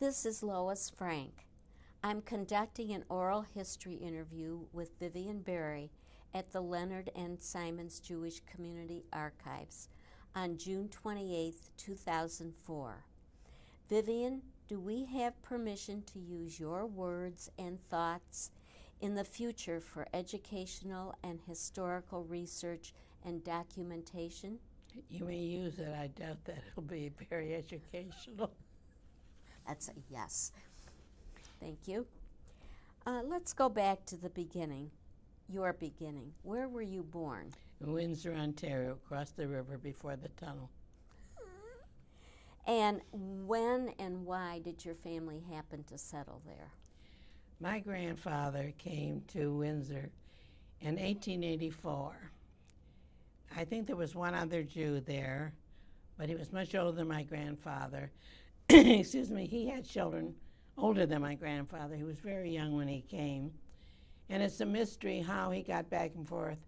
This is Lois Frank. I'm conducting an oral history interview with Vivian Berry at the Leonard and Simons Jewish Community Archives on June 28, 2004. Vivian, do we have permission to use your words and thoughts in the future for educational and historical research and documentation? You may use it. I doubt that it'll be very educational. That's a yes. Thank you. Let's go back to the beginning, your beginning. Where were you born? In Windsor, Ontario, across the river before the tunnel. And when and why did your family happen to settle there? My grandfather came to Windsor in 1884. I think there was one other Jew there, but he was much older than my grandfather. Excuse me, he had children older than my grandfather. He was very young when he came. And it's a mystery how he got back and forth.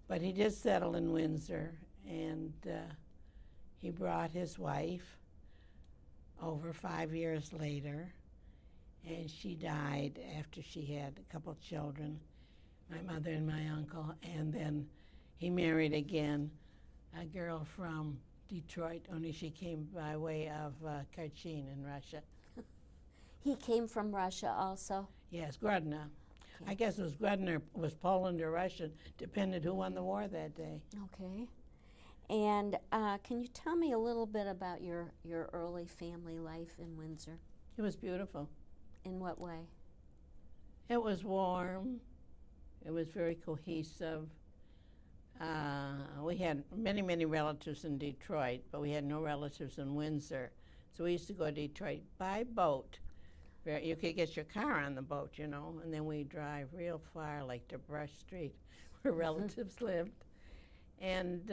But he did settle in Windsor, and he brought his wife over 5 years later, and she died after she had a couple children, my mother and my uncle, and then he married again a girl from Detroit, only she came by way of Khartoum in Russia. He came from Russia also? Yes, Grodno. Okay. I guess it was Grodno, or was Poland or Russian, depended who won the war that day. Okay. And can you tell me a little bit about your early family life in Windsor? It was beautiful. In what way? It was warm. It was very cohesive. We had many, many relatives in Detroit, but we had no relatives in Windsor. So we used to go to Detroit by boat. You could get your car on the boat, you know, and then we'd drive real far, like to Brush Street, where relatives lived. And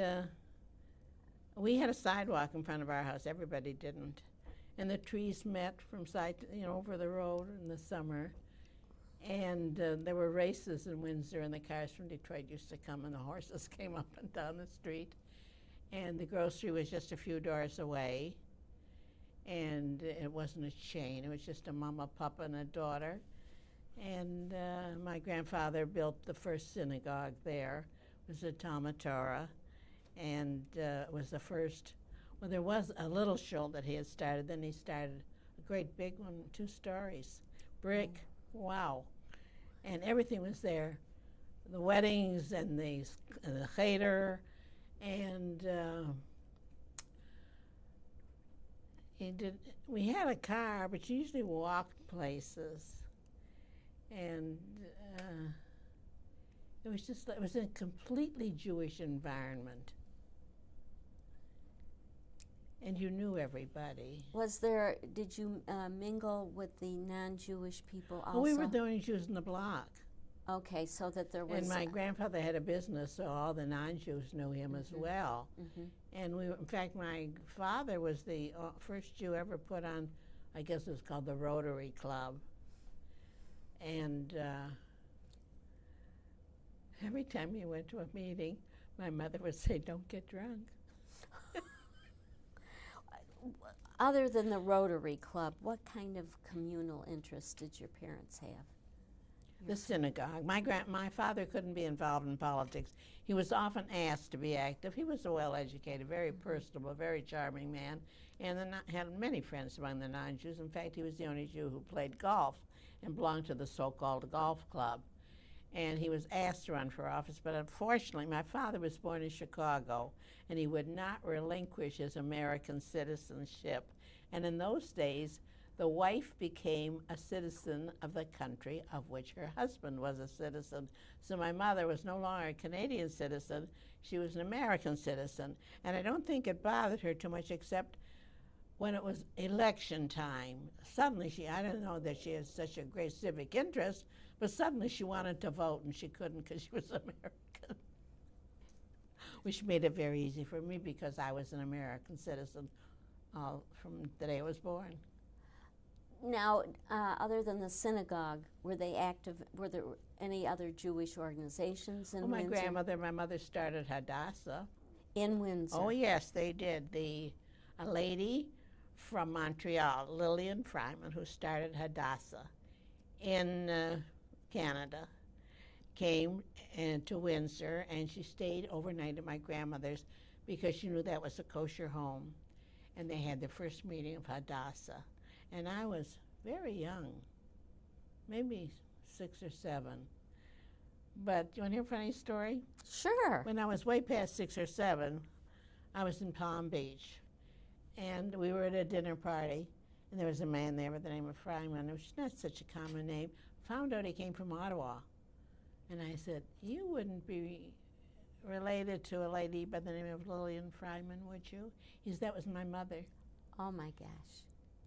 we had a sidewalk in front of our house. Everybody didn't. And the trees met from side, over the road in the summer. And there were races in Windsor, and the cars from Detroit used to come, and the horses came up and down the street. And the grocery was just a few doors away. And it wasn't a chain. It was just a mama, papa, and a daughter. And my grandfather built the first synagogue there. It was a Talmud Torah. And it was the first, well, there was a little shul that he had started. Then he started a great big one, 2 stories, brick. Wow. And everything was there. The weddings and the cheder. And we had a car, but you usually walked places. And it was a completely Jewish environment. And you knew everybody. Did you mingle with the non-Jewish people also? Well, we were the only Jews in the block. Okay, so that there was... And my grandfather had a business, so all the non-Jews knew him as well. And in fact, my father was the first Jew ever put on, I guess it was called the Rotary Club. And every time he went to a meeting, my mother would say, "Don't get drunk." Other than the Rotary Club, what kind of communal interest did your parents have? The synagogue. My father couldn't be involved in politics. He was often asked to be active. He was a well-educated, very personable, very charming man, and had many friends among the non-Jews. In fact, he was the only Jew who played golf and belonged to the so-called golf club. And he was asked to run for office, but unfortunately, my father was born in Chicago, and he would not relinquish his American citizenship. And in those days, the wife became a citizen of the country of which her husband was a citizen. So my mother was no longer a Canadian citizen, she was an American citizen. And I don't think it bothered her too much, except when it was election time. Suddenly I don't know that she has such a great civic interest, but suddenly she wanted to vote and she couldn't because she was American. Which made it very easy for me because I was an American citizen from the day I was born. Now, other than the synagogue, were they active? Were there any other Jewish organizations in Windsor? My mother started Hadassah. In Windsor? Oh, yes, they did. A lady from Montreal, Lillian Fryman, who started Hadassah in Canada, came to Windsor, and she stayed overnight at my grandmother's because she knew that was a kosher home. And they had the first meeting of Hadassah. And I was very young, maybe 6 or 7. But do you want to hear a funny story? Sure. When I was way past 6 or 7, I was in Palm Beach. And we were at a dinner party, and there was a man there by the name of Fryman, which is not such a common name. Found out he came from Ottawa. And I said, you wouldn't be related to a lady by the name of Lillian Fryman, would you? He said, that was my mother. Oh, my gosh.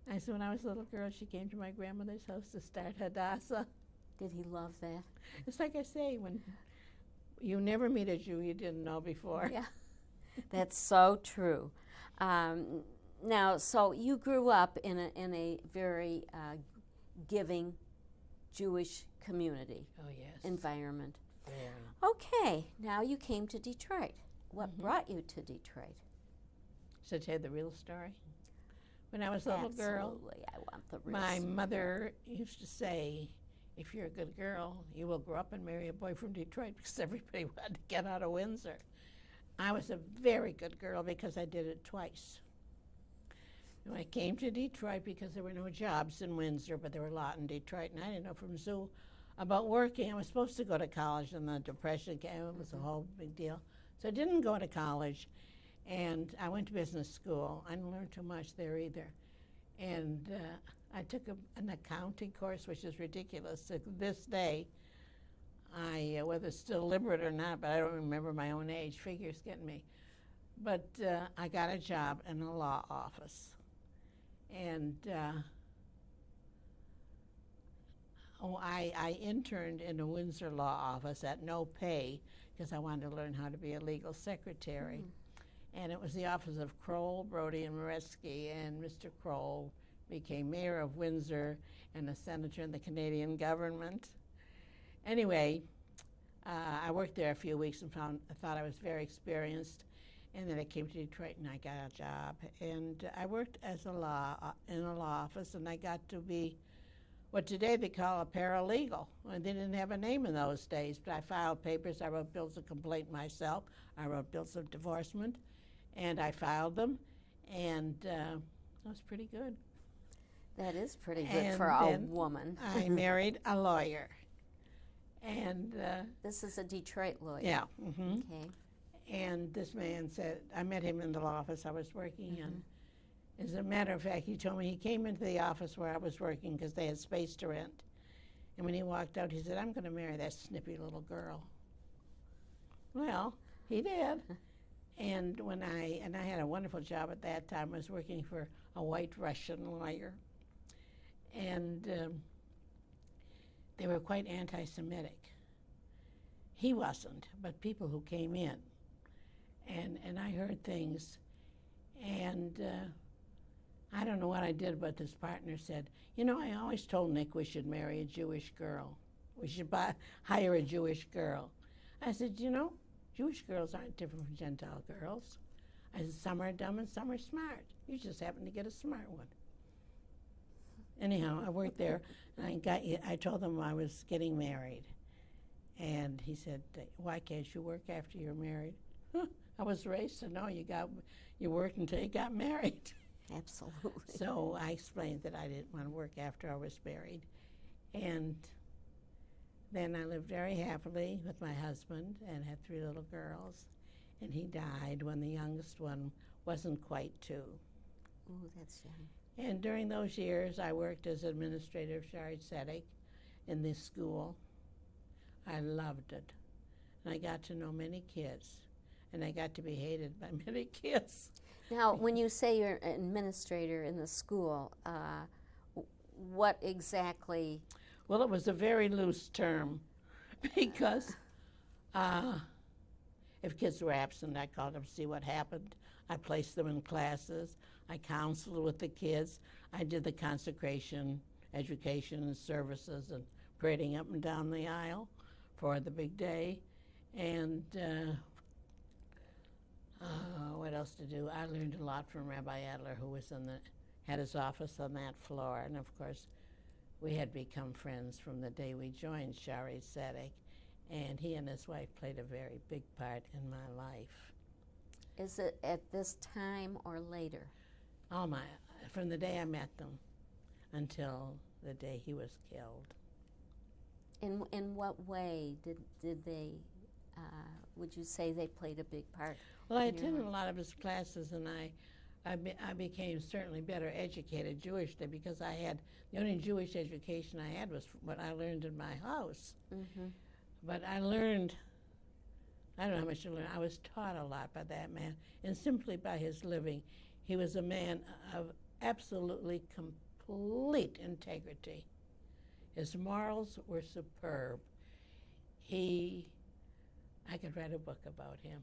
I said, when I was a little girl, she came to my grandmother's house to start Hadassah. Did he love that? It's like I say, when you never meet a Jew you didn't know before. Yeah, that's so true. Now, so you grew up in a very giving Jewish community environment. Very. Okay, now you came to Detroit. What brought you to Detroit? So tell you the real story? When I was a little girl, Absolutely, I want the real my story. mother used to say, if you're a good girl, you will grow up and marry a boy from Detroit, because everybody wanted to get out of Windsor. I was a very good girl because I did it twice. And I came to Detroit because there were no jobs in Windsor, but there were a lot in Detroit, and I didn't know from Zoo about working. I was supposed to go to college, and the Depression came. It was a whole big deal. So I didn't go to college, and I went to business school. I didn't learn too much there either. And I took an accounting course, which is ridiculous. To this day, whether it's still liberate or not, but I don't remember my own age. Figures get me. But I got a job in a law office. And I interned in a Windsor law office at no pay because I wanted to learn how to be a legal secretary. And it was the office of Kroll, Brody, and Moresky, and Mr. Kroll became mayor of Windsor and a senator in the Canadian government. Anyway, I worked there a few weeks and I thought I was very experienced. And then I came to Detroit and I got a job. And I worked as in a law office, and I got to be what today they call a paralegal. And they didn't have a name in those days, but I filed papers. I wrote bills of complaint myself. I wrote bills of divorcement, and I filed them. And that was pretty good. That is pretty good for a woman. I married a lawyer. And this is a Detroit lawyer. Yeah. Okay. And this man said, I met him in the law office I was working in. As a matter of fact, he told me he came into the office where I was working because they had space to rent. And when he walked out, he said, I'm going to marry that snippy little girl. Well, he did. And I had a wonderful job at that time. I was working for a white Russian lawyer. And they were quite anti-Semitic. He wasn't, but people who came in. And I heard things, and I don't know what I did, but this partner said, you know, I always told Nick we should marry a Jewish girl. We should hire a Jewish girl. I said, you know, Jewish girls aren't different from Gentile girls. I said, some are dumb and some are smart. You just happen to get a smart one. Anyhow, I worked there, and I told them I was getting married. And he said, why can't you work after you're married? I was raised to know you worked until you got married. Absolutely. So I explained that I didn't want to work after I was married. And then I lived very happily with my husband and had 3 little girls. And he died when the youngest one wasn't quite 2. Ooh, that's young. And during those years, I worked as administrator of Shaarey Zedek in this school. I loved it. And I got to know many kids. And I got to be hated by many kids. Now, when you say you're an administrator in the school, what exactly? Well, it was a very loose term because if kids were absent, I called them to see what happened. I placed them in classes. I counseled with the kids. I did the consecration, education, and services, and parading up and down the aisle for the big day. And what else to do? I learned a lot from Rabbi Adler, who was in the had his office on that floor. And of course, we had become friends from the day we joined Shaarey Zedek, and he and his wife played a very big part in my life. Is it at this time or later? From the day I met them until the day he was killed. In what way did they, would you say they played a big part? Well, I attended a lot of his classes, and I became certainly better educated Jewishly, because the only Jewish education I had was what I learned in my house. Mm-hmm. But I don't know how much I learned. I was taught a lot by that man, and simply by his living. He was a man of absolutely complete integrity. His morals were superb. I could write a book about him.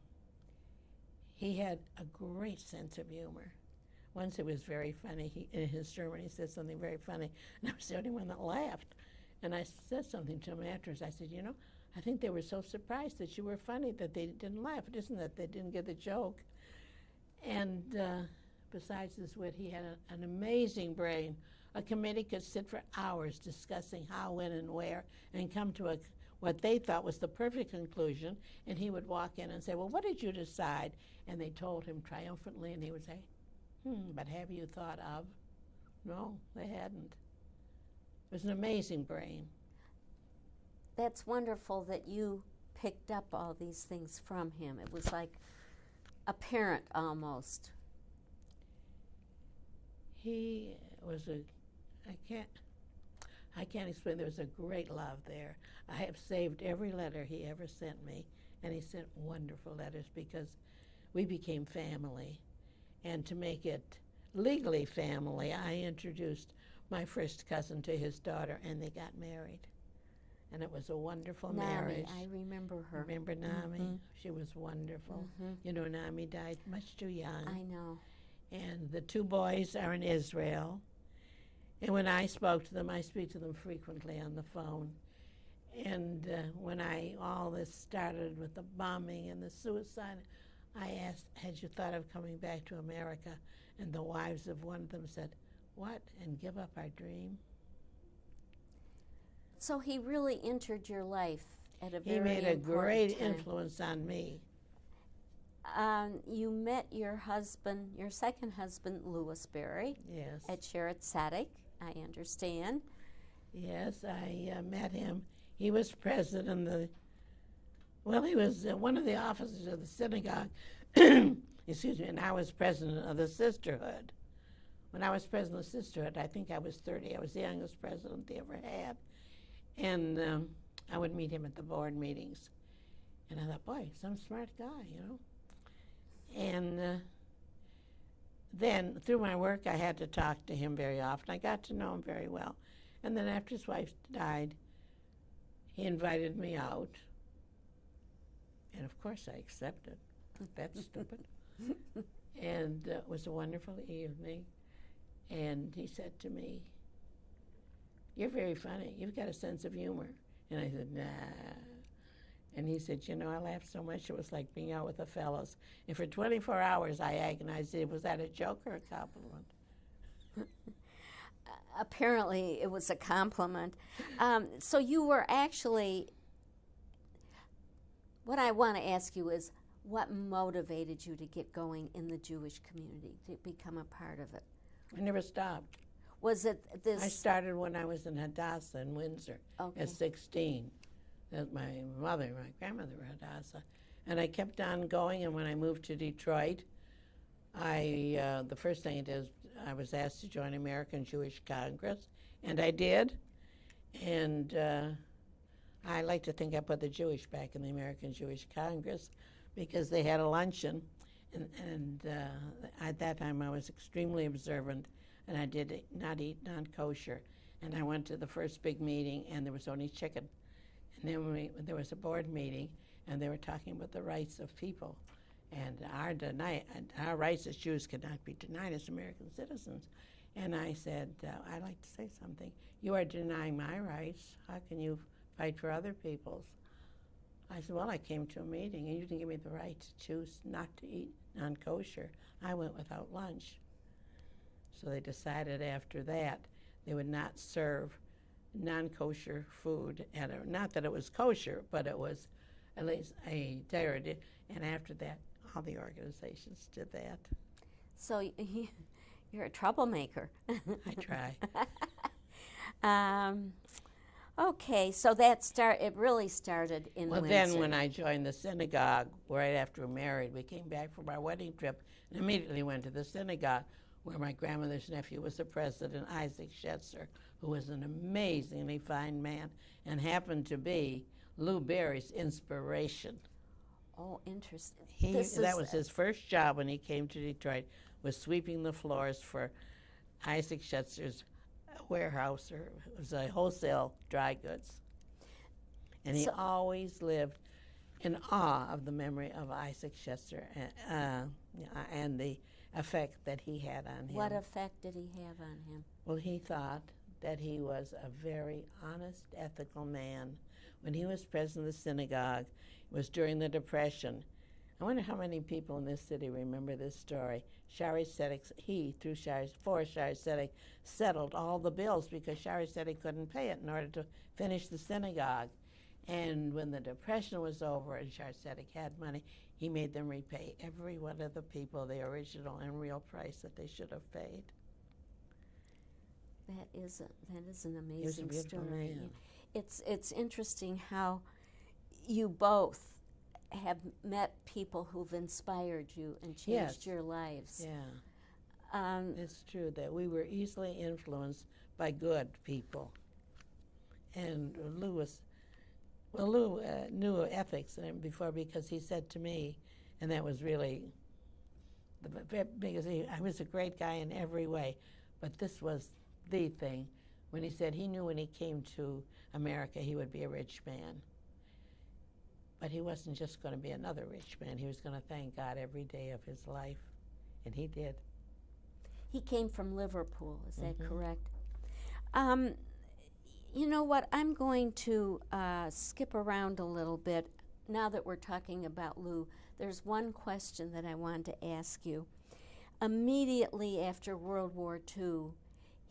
He had a great sense of humor. Once it was very funny. In his sermon, he said something very funny, and I was the only one that laughed. And I said something to him afterwards. I said, I think they were so surprised that you were funny that they didn't laugh. It isn't that they didn't get the joke. And besides his wit, he had an amazing brain. A committee could sit for hours discussing how, when, and where, and come to what they thought was the perfect conclusion. And he would walk in and say, well, what did you decide? And they told him triumphantly, and he would say, but have you thought of? No, they hadn't. It was an amazing brain. That's wonderful that you picked up all these things from him. It was like a parent almost. He was I can't explain, there was a great love there. I have saved every letter he ever sent me, and he sent wonderful letters, because we became family. And to make it legally family, I introduced my first cousin to his daughter, and they got married. And it was a wonderful marriage. I remember her. Remember Nami? Mm-hmm. She was wonderful. Mm-hmm. Nami died much too young. I know. And the two boys are in Israel. And when I spoke to them, I speak to them frequently on the phone. And when all this started with the bombing and the suicide, I asked, had you thought of coming back to America? And the wives of one of them said, what, and give up our dream? So he really entered your life at a very important time. He made a great time. influence on me. You met your husband, your second husband, Louis Berry, yes, at Shaarey Zedek, I understand. Yes, I met him. He was president of he was one of the officers of the synagogue, excuse me, and I was president of the Sisterhood. When I was president of the Sisterhood, I think I was 30. I was the youngest president they ever had. And I would meet him at the board meetings. And I thought, boy, some smart guy, And then through my work, I had to talk to him very often. I got to know him very well. And then after his wife died, he invited me out. And of course I accepted. That's stupid. And it was a wonderful evening. And he said to me, you're very funny. You've got a sense of humor. And I said, nah. And he said, I laughed so much it was like being out with the fellows. And for 24 hours I agonized, was that a joke or a compliment? Apparently it was a compliment. So you were actually, what I want to ask you is, what motivated you to get going in the Jewish community, to become a part of it? I never stopped. Was it this? I started when I was in Hadassah in Windsor at 16. My mother and my grandmother were at Hadassah. And I kept on going, and when I moved to Detroit, the first thing I did is I was asked to join American Jewish Congress, and I did. And I like to think I put the Jewish back in the American Jewish Congress, because they had a luncheon, and at that time I was extremely observant, and I did not eat non-kosher. And I went to the first big meeting, and there was only chicken. And then there was a board meeting, and they were talking about the rights of people. And our rights as Jews cannot be denied as American citizens. And I said, I'd like to say something. You are denying my rights. How can you fight for other people's? I said, well, I came to a meeting, and you didn't give me the right to choose not to eat non-kosher. I went without lunch. So they decided after that they would not serve non-kosher food. Not that it was kosher, but it was at least a dairy. And after that, all the organizations did that. So you're a troublemaker. I try. Okay, so it really started in Windsor. Well, then when I joined the synagogue, right after we married, we came back from our wedding trip and immediately went to the synagogue where my grandmother's nephew was the president, Isaac Schetzer, who was an amazingly fine man and happened to be Lou Berry's inspiration. Oh, interesting. That was his first job when he came to Detroit, was sweeping the floors for Isaac Schetzer's warehouse, or it was a wholesale dry goods. And he always lived in awe of the memory of Isaac Schetzer and the effect that he had on him. What effect did he have on him? Well, he thought that he was a very honest, ethical man. When he was president of the synagogue, it was during the Depression. I wonder how many people in this city remember this story. Shaarey Zedek, for Shaarey Zedek, settled all the bills because Shaarey Zedek couldn't pay it in order to finish the synagogue. And when the Depression was over and Shaarey Zedek had money, he made them repay every one of the people the original and real price that they should have paid. That is an amazing He was a beautiful story. man. It's interesting how you both have met people who've inspired you and changed your lives. Yeah, it's true that we were easily influenced by good people. And Lou knew ethics before, because he said to me, and that was really the biggest thing, I was a great guy in every way, but this was the thing, when he said he knew when he came to America he would be a rich man. But he wasn't just going to be another rich man. He was going to thank God every day of his life, and he did. He came from Liverpool, is that correct? You know what, I'm going to skip around a little bit. Now that we're talking about Lou, there's one question that I want to ask you. Immediately after World War II,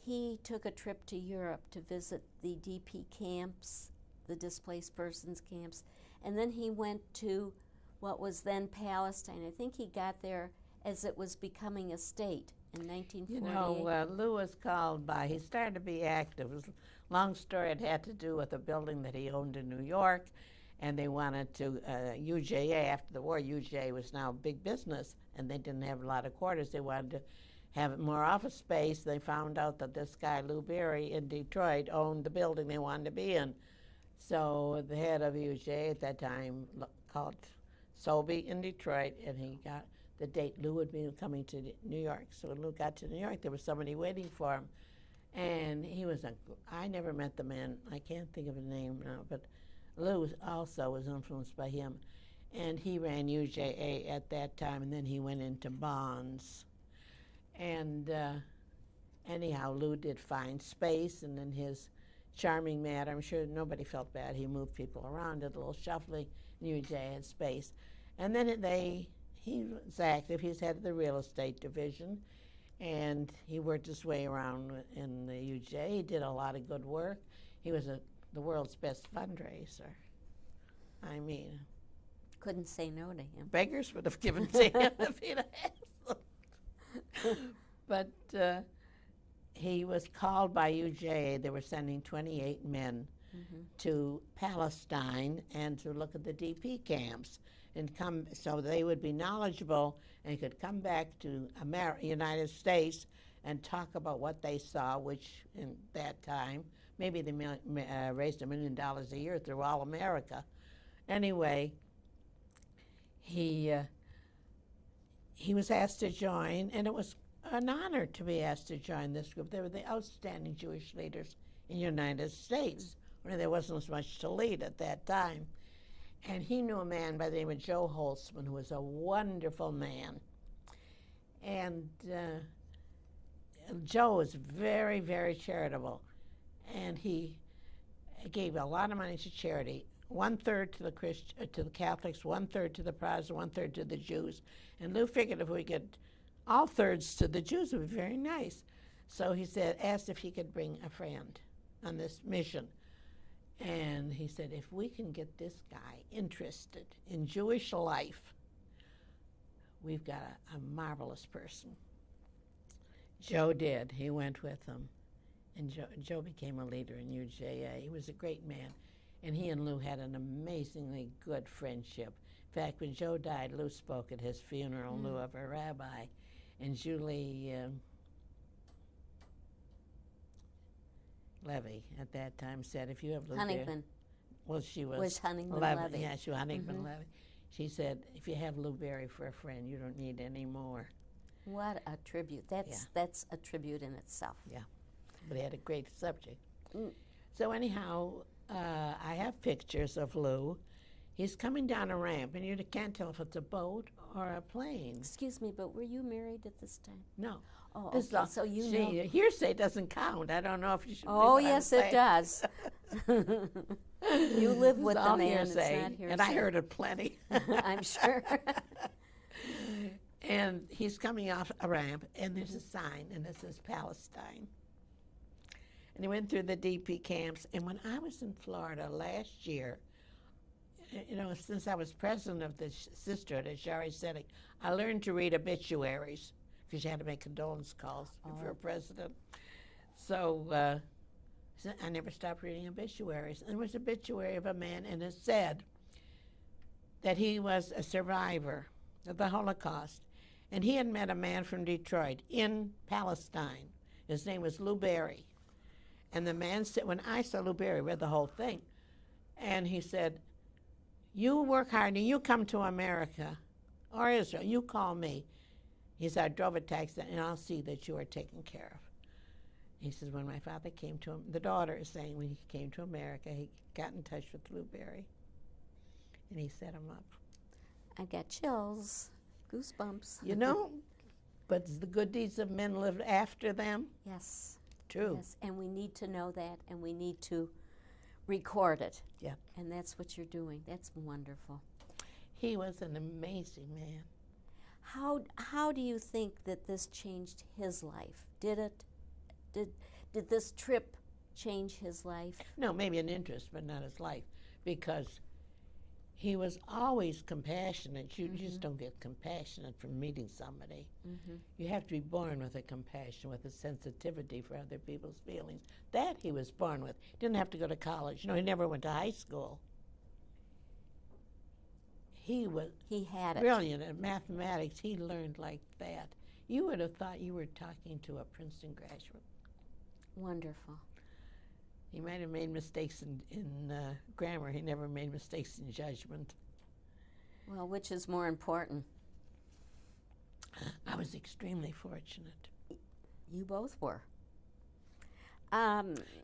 he took a trip to Europe to visit the DP camps, the displaced persons camps, and then he went to what was then Palestine. I think he got there as it was becoming a state in 1948. You know, Lou was called by, he started to be active. It was a long story. It had to do with a building that he owned in New York, and they wanted to, UJA, after the war, UJA was now big business, and they didn't have a lot of quarters. They wanted to have more office space. They found out that this guy, Lou Berry, in Detroit, owned the building they wanted to be in. So the head of UJA at that time called Sobey in Detroit, and he got the date Lou would be coming to New York. So when Lou got to New York, there was somebody waiting for him. And he was I never met the man. I can't think of his name now, but Lou also was influenced by him. And he ran UJA at that time, and then he went into bonds. And anyhow, Lou did find space, and then his charming manner, I'm sure nobody felt bad. He moved people around, did a little shuffling, and UJ had space. And then he was active. He's head of the real estate division, and he worked his way around in the UJ. He did a lot of good work. He was the world's best fundraiser. I mean, couldn't say no to him. Beggars would have given to him if he'd asked them. But he was called by UJA. They were sending 28 men to Palestine and to look at the DP camps and come, so they would be knowledgeable and could come back to United States and talk about what they saw, which in that time, maybe they raised $1 million a year through all America. Anyway, he was asked to join, and it was an honor to be asked to join this group. They were the outstanding Jewish leaders in the United States, where there wasn't as much to lead at that time. And he knew a man by the name of Joe Holtzman, who was a wonderful man. And Joe was very, very charitable. And he gave a lot of money to charity, 1/3 to the Catholics, 1/3 to the Protestants, 1/3 to the Jews. And Lou figured if we could all thirds to the Jews, it would be very nice. So he said, asked if he could bring a friend on this mission. And he said, if we can get this guy interested in Jewish life, we've got a marvelous person. Joe did. He went with them. And Joe became a leader in UJA. He was a great man. And he and Lou had an amazingly good friendship. In fact, when Joe died, Lou spoke at his funeral, Lou of a rabbi. And Julie Levy at that time said, if you have Lou Honigman. Berry, well, she was Honigman Levy. Yeah, she was Honigman Levy. She said, if you have Lou Berry for a friend, you don't need any more. What a tribute. That's a tribute in itself. Yeah, but he had a great subject. So anyhow, I have pictures of Lou. He's coming down a ramp, and you can't tell if it's a boat or a plane. Excuse me, but were you married at this time? No. Oh, This okay. So you know. Hearsay doesn't count. I don't know if you should. Oh, yes, it does. You live with the man. It's not hearsay. And I heard it plenty. I'm sure. And he's coming off a ramp, and there's a sign, and it says Palestine. And he went through the DP camps. And when I was in Florida last year, you know, since I was president of the Sisterhood at Shaarey Zedek, I learned to read obituaries because you had to make condolence calls if you're president. So I never stopped reading obituaries. And there was an obituary of a man, and it said that he was a survivor of the Holocaust. And he had met a man from Detroit in Palestine. His name was Lou Berry. And the man said, when I saw Lou Berry, read the whole thing, and he said, you work hard and you come to America or Israel, you call me. He said, I drove a taxi and I'll see that you are taken care of. He says, when my father came to him, the daughter is saying when he came to America, he got in touch with Lou Berry and he set him up. I got chills, goosebumps. You know, but the good deeds of men lived after them. Yes. True. Yes, and we need to know that, and we need to record it. Yeah. And that's what you're doing. That's wonderful. He was an amazing man. How do you think that this changed his life? Did it? Did this trip change his life? No, maybe an interest, but not his life, because he was always compassionate. You just don't get compassionate from meeting somebody. You have to be born with a compassion, with a sensitivity for other people's feelings. That he was born with. Didn't have to go to college. You know, he never went to high school. He had it. Brilliant at mathematics. He learned like that. You would have thought you were talking to a Princeton graduate. Wonderful. He might have made mistakes in grammar. He never made mistakes in judgment. Well, which is more important? I was extremely fortunate. You both were.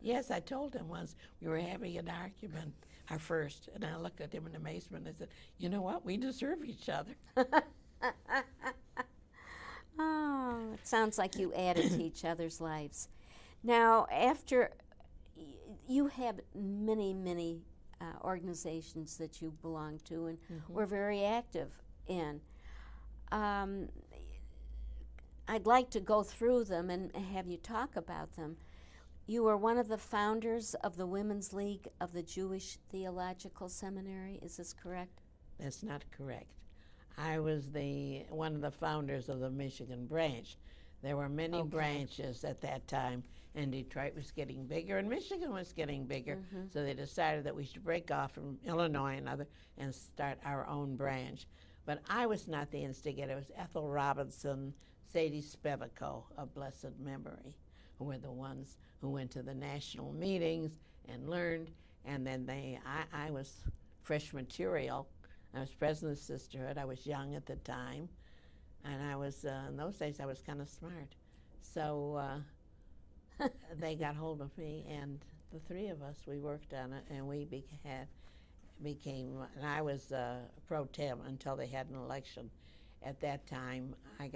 Yes, I told him once we were having an argument, our first, and I looked at him in amazement. I said, you know what? We deserve each other. Oh, it sounds like you added to each other's lives. Now, after you have many organizations that you belong to and were very active in. I'd like to go through them and have you talk about them. You were one of the founders of the Women's League of the Jewish Theological Seminary. Is this correct? That's not correct. I was one of the founders of the Michigan branch. There were many branches at that time, and Detroit was getting bigger, and Michigan was getting bigger. So they decided that we should break off from Illinois and start our own branch. But I was not the instigator. It was Ethel Robinson, Sadie Spevico of blessed memory, who were the ones who went to the national meetings and learned. And then I was fresh material. I was president of the Sisterhood. I was young at the time. And I was, in those days, I was kind of smart. So they got hold of me, and the three of us, we worked on it, and we became, and I was pro tem until they had an election. At that time, I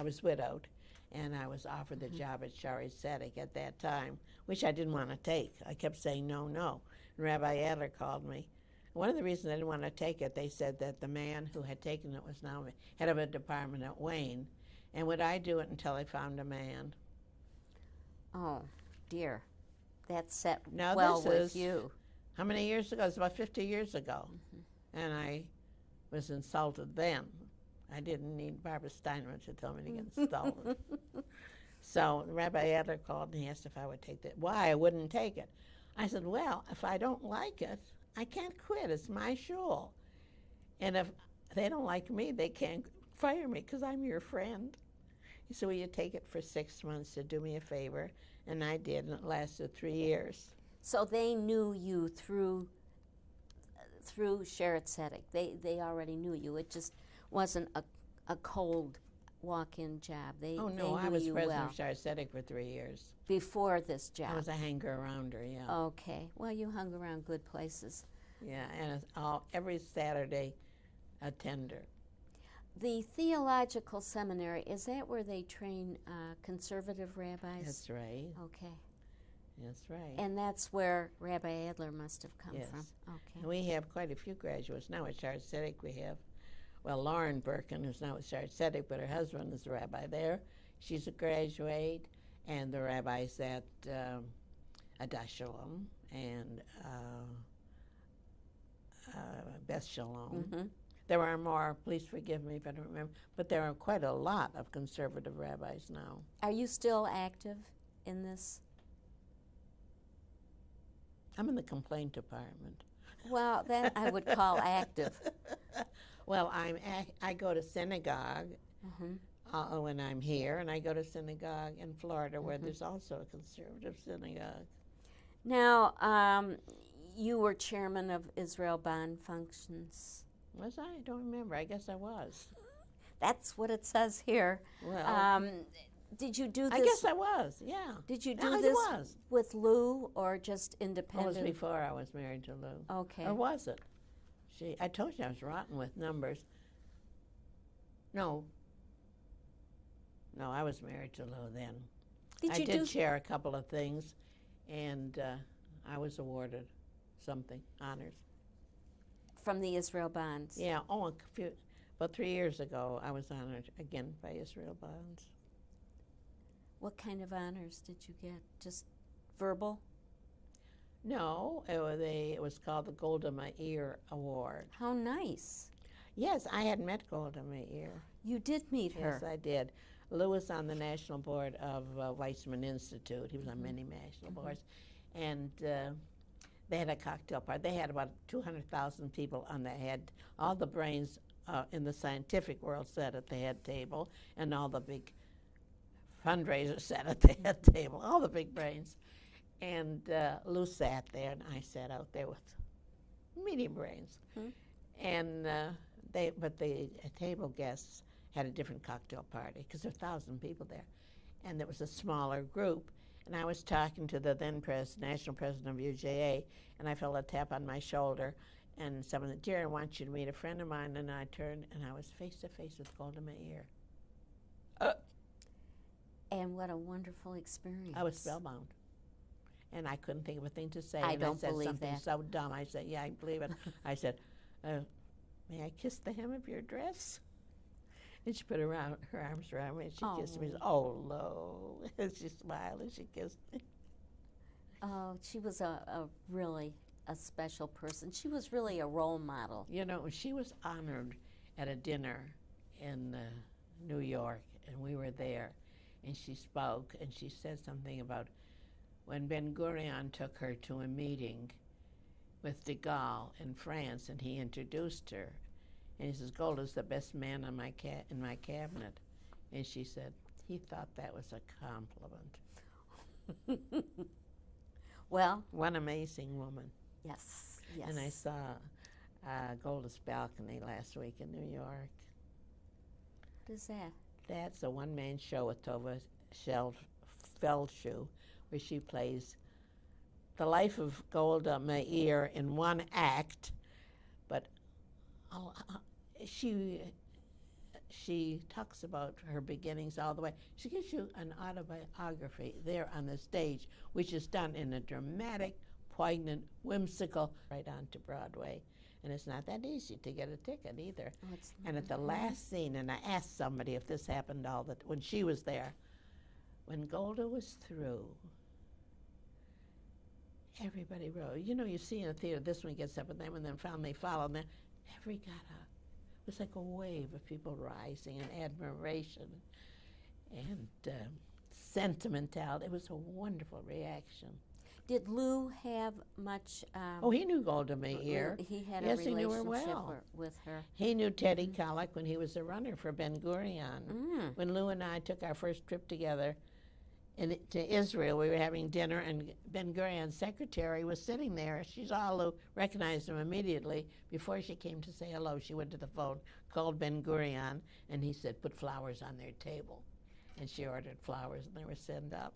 was widowed, and I was offered the job at Shaarey Zedek at that time, which I didn't want to take. I kept saying no, no. And Rabbi Adler called me. One of the reasons I didn't want to take it, they said that the man who had taken it was now head of a department at Wayne, and would I do it until I found a man? Oh, dear. That set Now well this with is, you. how many years ago? It's about 50 years ago. And I was insulted then. I didn't need Barbara Steinman to tell me to get insulted. So Rabbi Adler called and he asked if I would take that. Why I wouldn't take it. I said, well, if I don't like it, I can't quit. It's my shul. And if they don't like me, they can't fire me because I'm your friend. He said, will you take it for 6 months to do me a favor? And I did, and it lasted 3 years. So they knew you through Shaarey Zedek. They already knew you. It just wasn't a cold walk-in job. They Oh, no, they knew I was you president well of Shaarey Zedek for 3 years. before this job. I was a hanger-arounder, yeah. Okay. Well, you hung around good places. Yeah, and it's every Saturday, a tender. The Theological Seminary, is that where they train conservative rabbis? That's right. Okay. That's right. And that's where Rabbi Adler must have come Yes. from. Okay. And we have quite a few graduates now at Shaarey Zedek. We have, well, Lauren Birkin, who's now at Shaarey Zedek, but her husband is a rabbi there. She's a graduate, and the rabbis at Hadassah and Beth Shalom. Mm-hmm. There are more, please forgive me if I don't remember, but there are quite a lot of conservative rabbis now. Are you still active in this? I'm in the complaint department. Well, that I would call active. Well, I go to synagogue Mm-hmm. when I'm here, and I go to synagogue in Florida where there's also a conservative synagogue. Now, you were chairman of Israel Bond Functions. Was I? I don't remember. I guess I was. That's what it says here. Well, Did you do this? I guess I was, yeah. Did you Yeah, do I this was. with Lou or just It independent? was before I was married to Lou. Okay. Or was it? I told you I was rotten with numbers. No, I was married to Lou then. I did chair a couple of things, and I was awarded something, honors. From the Israel Bonds? Yeah, about 3 years ago, I was honored again by Israel Bonds. What kind of honors did you get? Just verbal? No, it was called the Golda Meir Award. How nice. Yes, I had met Golda Meir. You did meet her. Yes, I did. Lou was on the national board of Weizmann Institute. He was on many national boards. And they had a cocktail party. They had about 200,000 people on the head. All the brains in the scientific world sat at the head table, and all the big fundraisers sat at the head table, all the big brains. And Lou sat there, and I sat out there with medium brains. And but the table guests had a different cocktail party because there were 1,000 people there. And there was a smaller group. And I was talking to the then national president of UJA, and I felt a tap on my shoulder. And someone said, "Dear, I want you to meet a friend of mine." And I turned, and I was face to face with Golda Meir. And what a wonderful experience. I was spellbound. And I couldn't think of a thing to say. I and don't I said believe something that. so dumb. I said, "Yeah, I believe it." I said, "May I kiss the hem of your dress?" And she put her arms around me, and she kissed me. She said, "Oh, Lo." And she smiled, and she kissed me. Oh, she was a really a special person. She was really a role model. You know, she was honored at a dinner in New York, and we were there, and she spoke, and she said something about when Ben-Gurion took her to a meeting with de Gaulle in France, and he introduced her, and he says, "Golda's the best man on in my cabinet." And she said, he thought that was a compliment. Well, One amazing woman. yes, yes. And I saw Golda's balcony last week in New York. What is that? That's a one-man show with Tova Feldshuh, where she plays the life of Golda Meir in one act, but she talks about her beginnings all the way. She gives you an autobiography there on the stage, which is done in a dramatic, poignant, whimsical, right on to Broadway. And it's not that easy to get a ticket either. Oh, it's And at the last scene, and I asked somebody if this happened when she was there, When Golda was through, everybody rose. You know, you see in a theater, this one gets up and then finally followed, and then everybody got up. It was like a wave of people rising and admiration and sentimentality. It was a wonderful reaction. Did Lou have much? Oh, he knew Golda Meir. He had yes, a he knew her relationship well. with her. He knew Teddy Kollek when he was a runner for Ben Gurion. When Lou and I took our first trip together to Israel, we were having dinner, and Ben Gurion's secretary was sitting there. She saw Lou, recognized him immediately. Before she came to say hello, she went to the phone, called Ben Gurion, and he said, "Put flowers on their table." And she ordered flowers, and they were sent up.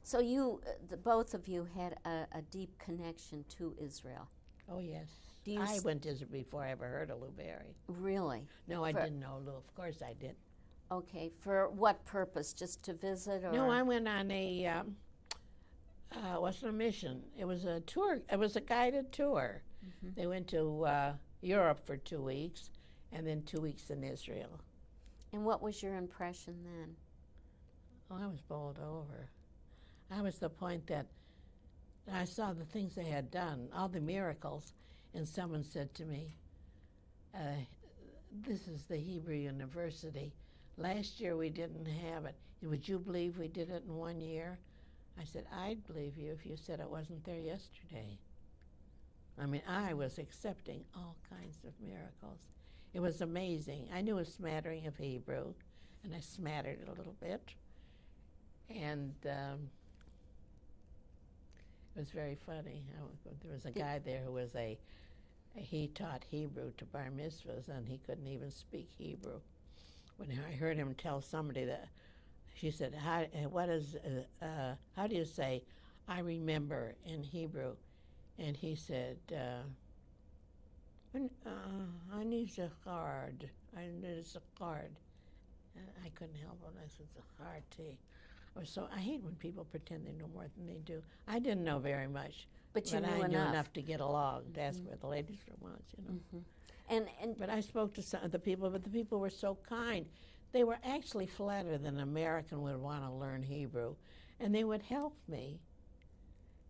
So you, both of you, had a deep connection to Israel. Oh, yes. I went to Israel before I ever heard of Lou Berry. Really? No, I didn't know Lou. Of course I did. Okay. For what purpose? Just to visit? Or? No, I went on a, it wasn't a mission. It was a tour. It was a guided tour. They went to Europe for 2 weeks, and then 2 weeks in Israel. And what was your impression then? Oh, I was bowled over. I was the point that I saw the things they had done, all the miracles, and someone said to me, "This is the Hebrew University. Last year we didn't have it. Would you believe we did it in 1 year?" I said, "I'd believe you if you said it wasn't there yesterday." I mean, I was accepting all kinds of miracles. It was amazing. I knew a smattering of Hebrew, and I smattered it a little bit. And it was very funny. There was a guy there who was he taught Hebrew to bar mitzvahs, and he couldn't even speak Hebrew. When I heard him tell somebody that, she said, how do you say, "I remember" in Hebrew? And he said, I need a card. I need a card. And I couldn't help it. I said, "Zacharti." So I hate when people pretend they know more than they do. I didn't know very much, but you knew I knew enough. enough to get along. To ask where the ladies' room was, you know. And but I spoke to some of the people, but the people were so kind. They were actually flattered that an American would want to learn Hebrew, and they would help me,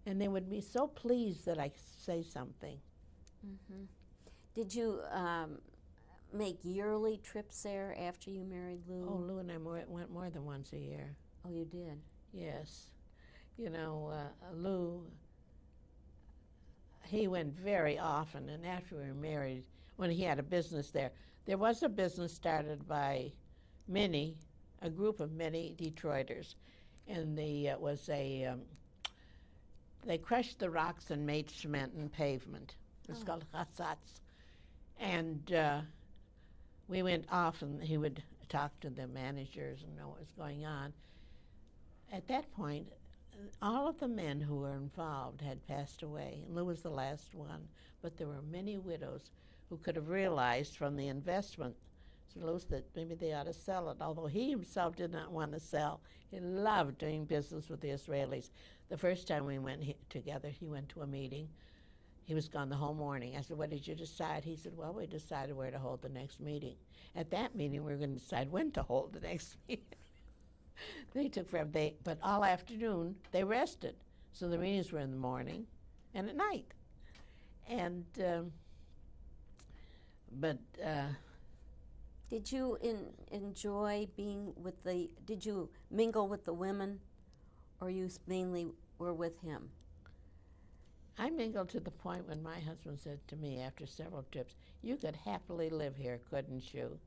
and they would be so pleased that I could say something. Did you make yearly trips there after you married Lou? Oh, Lou and I went more than once a year. Oh, you did? Yes. You know, Lou, he went very often, and after we were married, when he had a business there was a business started by a group of many Detroiters, and it was they crushed the rocks and made cement and pavement. It's called Hassatz. And we went often. He would talk to the managers and know what was going on. At that point, all of the men who were involved had passed away, and Lou was the last one, but there were many widows who could have realized from the investment, so Lou said maybe they ought to sell it, although he himself did not want to sell. He loved doing business with the Israelis. The first time we went together, he went to a meeting. He was gone the whole morning. I said, "What did you decide?" He said, "Well, we decided where to hold the next meeting." At that meeting, we were going to decide when to hold the next meeting. They took forever. But all afternoon, they rested. So the meetings were in the morning and at night. And, did you enjoy being with did you mingle with the women, or you mainly were with him? I mingled to the point when my husband said to me after several trips, "You could happily live here, couldn't you?"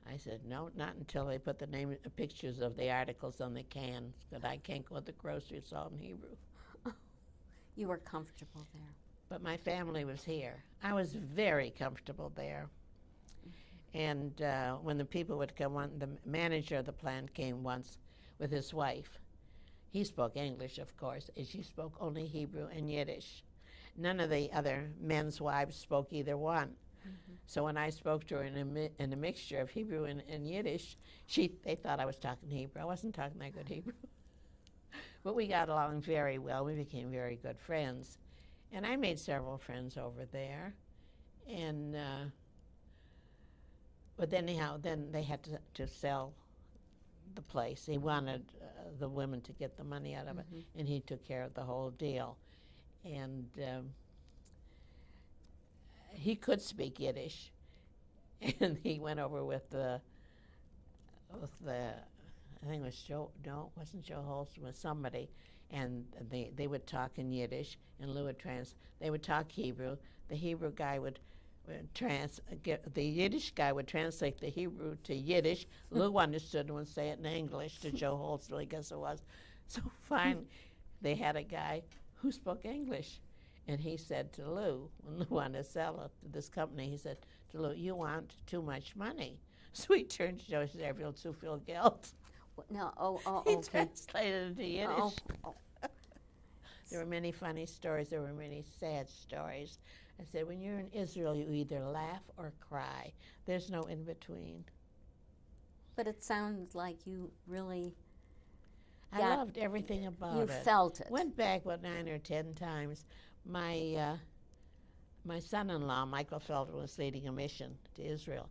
I said, "No, not until they put the pictures of the articles on the cans, but I can't go to the grocery store in Hebrew." You were comfortable there. But my family was here. I was very comfortable there. And when the people would come, the manager of the plant came once with his wife. He spoke English, of course, and she spoke only Hebrew and Yiddish. None of the other men's wives spoke either one. So when I spoke to her in a mixture of Hebrew and Yiddish, they thought I was talking Hebrew. I wasn't talking that good Hebrew. But we got along very well. We became very good friends. And I made several friends over there. And but then anyhow, then they had to sell the place. He wanted the women to get the money out of it, and he took care of the whole deal. And he could speak Yiddish, and he went over with the I think it was Joe. No, it wasn't Joe Holst. It was somebody, and they would talk in Yiddish, and Lou would They would talk Hebrew. The Hebrew guy would the Yiddish guy would translate the Hebrew to Yiddish. Lou understood and would say it in English to Joe Holst, I guess it was. So finally, they had a guy who spoke English, and he said to Lou, when Lou wanted to sell it to this company, he said to Lou, "You want too much money." So he turned to Joe and said, "I feel too viel Geld." No, He okay. translated it to Yiddish. Oh. There were many funny stories. There were many sad stories. I said, when you're in Israel, you either laugh or cry. There's no in between. But it sounds like you really I loved everything about it. You felt it. Went back about 9 or 10 times. My son-in-law, Michael Felder, was leading a mission to Israel.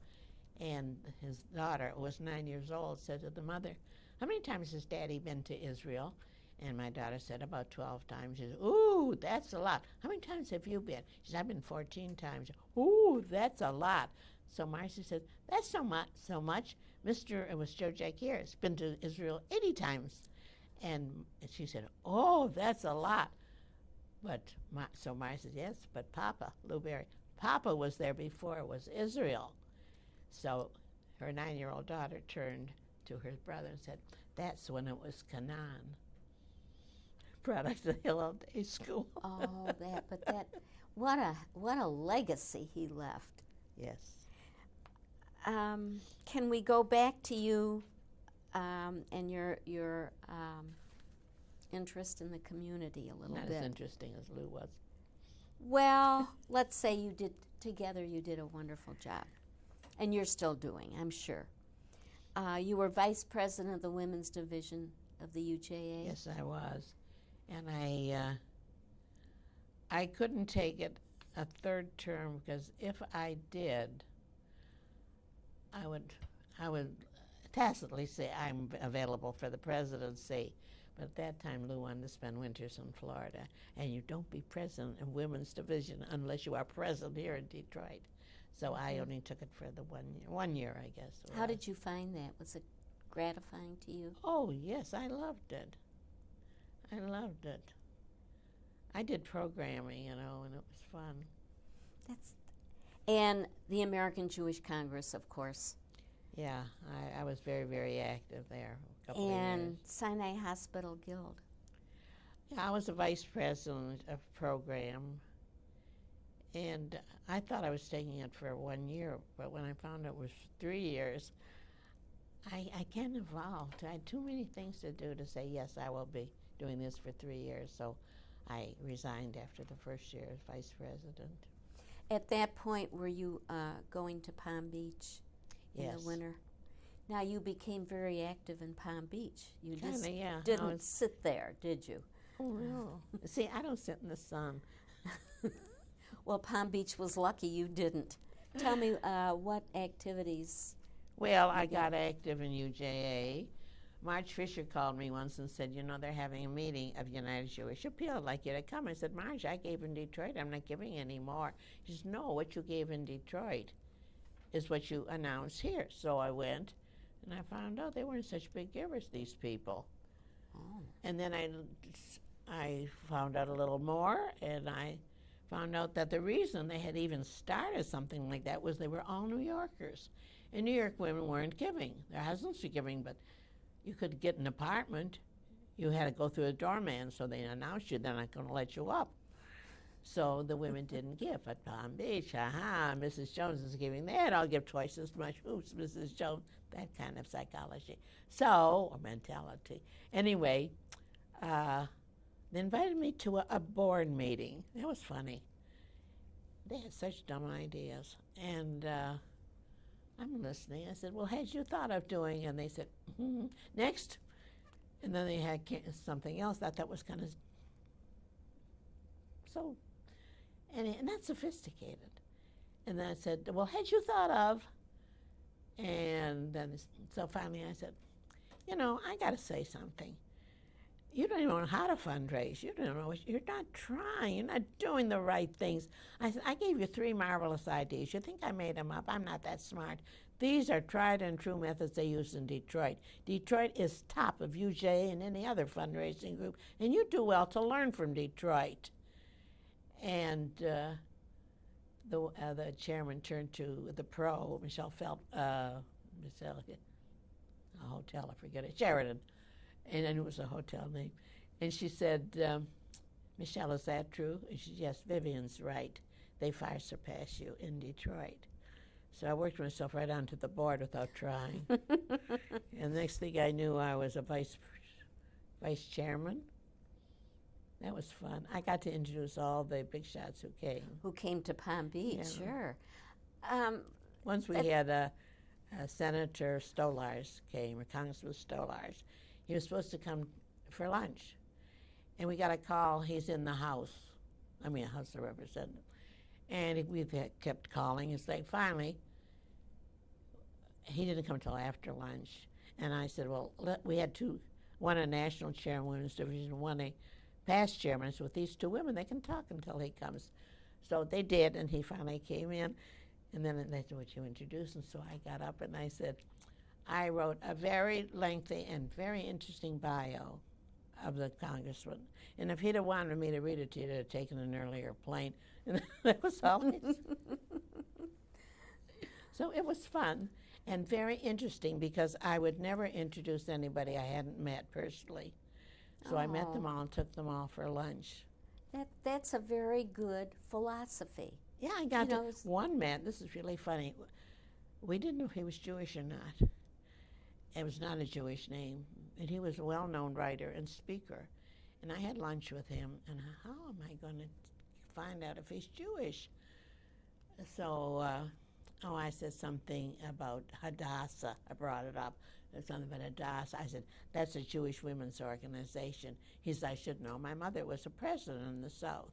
And his daughter, who was 9 years old, said to the mother, "How many times has Daddy been to Israel?" And my daughter said, "About 12 times." She said, "Ooh, that's a lot. How many times have you been?" She said, "I've been 14 times. "Ooh, that's a lot." So Marcy said, "That's so much. It was Joe Jack here, has been to Israel 80 times. And she said, "Oh, that's a lot." But so Marcy said, "Yes, but Papa, Lou Berry, Papa was there before it was Israel." So her 9-year-old daughter turned to her brother and said, "That's when it was Canaan." Product of Hillel Day School. Oh, what a legacy he left. Yes. Can we go back to you and your interest in the community a little bit? Not as interesting as Lou was. Well, let's say you did a wonderful job, and you're still doing, I'm sure. You were vice president of the women's division of the UJA. Yes, I was. And I couldn't take it a third term, because if I did, I would tacitly say I'm available for the presidency. But at that time, Lou wanted to spend winters in Florida, and you don't be president of women's division unless you are president here in Detroit. So I only took it for the 1 year, I guess. How did you find that? Was it gratifying to you? Oh, yes, I loved it. I loved it. I did programming, and it was fun. And the American Jewish Congress, of course. Yeah, I was very, very active there a couple of And years. Sinai Hospital Guild. Yeah, I was the vice president of program, and I thought I was taking it for 1 year, but when I found it was 3 years, I can't evolve. I had too many things to do to say, yes, I will be doing this for 3 years, so I resigned after the first year as vice president. At that point, were you going to Palm Beach in the winter? Now, you became very active in Palm Beach. You just didn't sit there, did you? Oh, no. See, I don't sit in the sun. Well, Palm Beach was lucky you didn't. Tell me what activities. Well, I got active in UJA. Marge Fisher called me once and said, they're having a meeting of United Jewish Appeal. I'd like you to come. I said, Marge, I gave in Detroit. I'm not giving any more. She said, no, what you gave in Detroit is what you announced here. So I went, and I found out they weren't such big givers, these people. Oh. And then I found out a little more, and I found out that the reason they had even started something like that was they were all New Yorkers. And New York women weren't giving. Their husbands were giving, but you could get an apartment. You had to go through a doorman, so they announced you, they're not going to let you up. So the women didn't give at Palm Beach. Mrs. Jones is giving that. I'll give twice as much. Oops, Mrs. Jones. That kind of psychology. Or mentality. Anyway, they invited me to a board meeting. That was funny. They had such dumb ideas. And I'm listening. I said, well, had you thought of doing? And they said, next. And then they had something else. I thought was kind of so, and not sophisticated. And then I said, well, had you thought of? And then, so finally I said, you know, I got to say something. You don't even know how to fundraise. You don't know. You're not trying. You're not doing the right things. I said, I gave you 3 marvelous ideas. You think I made them up? I'm not that smart. These are tried and true methods they use in Detroit. Detroit is top of UJ and any other fundraising group, and you do well to learn from Detroit. And the chairman turned to the pro, Michelle Phelps, a hotel, I forget it, Sheridan. And I knew it was a hotel name. And she said, Michelle, is that true? And she said, yes, Vivian's right. They far surpass you in Detroit. So I worked myself right onto the board without trying. And the next thing I knew, I was a vice chairman. That was fun. I got to introduce all the big shots who came. Who came to Palm Beach, Yeah. sure. Once we had Senator Stolars came, or Congressman Stolars. He was supposed to come for lunch. And we got a call, he's in the House. I mean, House of Representatives. And we kept calling. It's like, finally, he didn't come until after lunch. And I said, well, we had 2, one a national chair in women's division, one a past chairman. So with these 2 women, they can talk until he comes. So they did, and he finally came in. And then they said, would you introduce him? So I got up and I said, I wrote a very lengthy and very interesting bio of the congressman. And if he'd have wanted me to read it to you, he'd have taken an earlier plane. And that was all he said. So it was fun and very interesting because I would never introduce anybody I hadn't met personally. So I met them all and took them all for lunch. That's a very good philosophy. Yeah, I got one man, this is really funny. We didn't know if he was Jewish or not. It was not a Jewish name, and he was a well-known writer and speaker. And I had lunch with him, and how am I going to find out if he's Jewish? So, I said something about Hadassah. I brought it up. Something about Hadassah. I said, that's a Jewish women's organization. He said, I should know. My mother was a president in the South.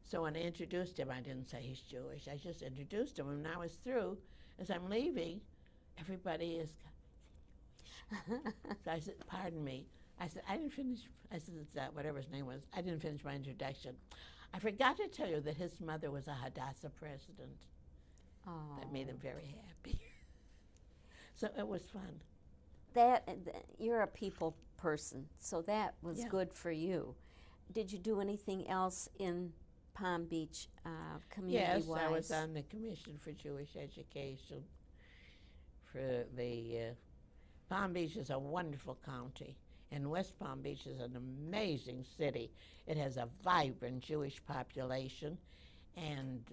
So when I introduced him, I didn't say he's Jewish. I just introduced him, and when I was through, as I'm leaving, everybody is... So I said, pardon me. I said, I didn't finish. I said, whatever his name was, I didn't finish my introduction. I forgot to tell you that his mother was a Hadassah president. Oh. That made him very happy. So it was fun. You're a people person, so that was good for you. Did you do anything else in Palm Beach community-wise? Yes, I was on the Commission for Jewish Education for the... Palm Beach is a wonderful county, and West Palm Beach is an amazing city. It has a vibrant Jewish population, and...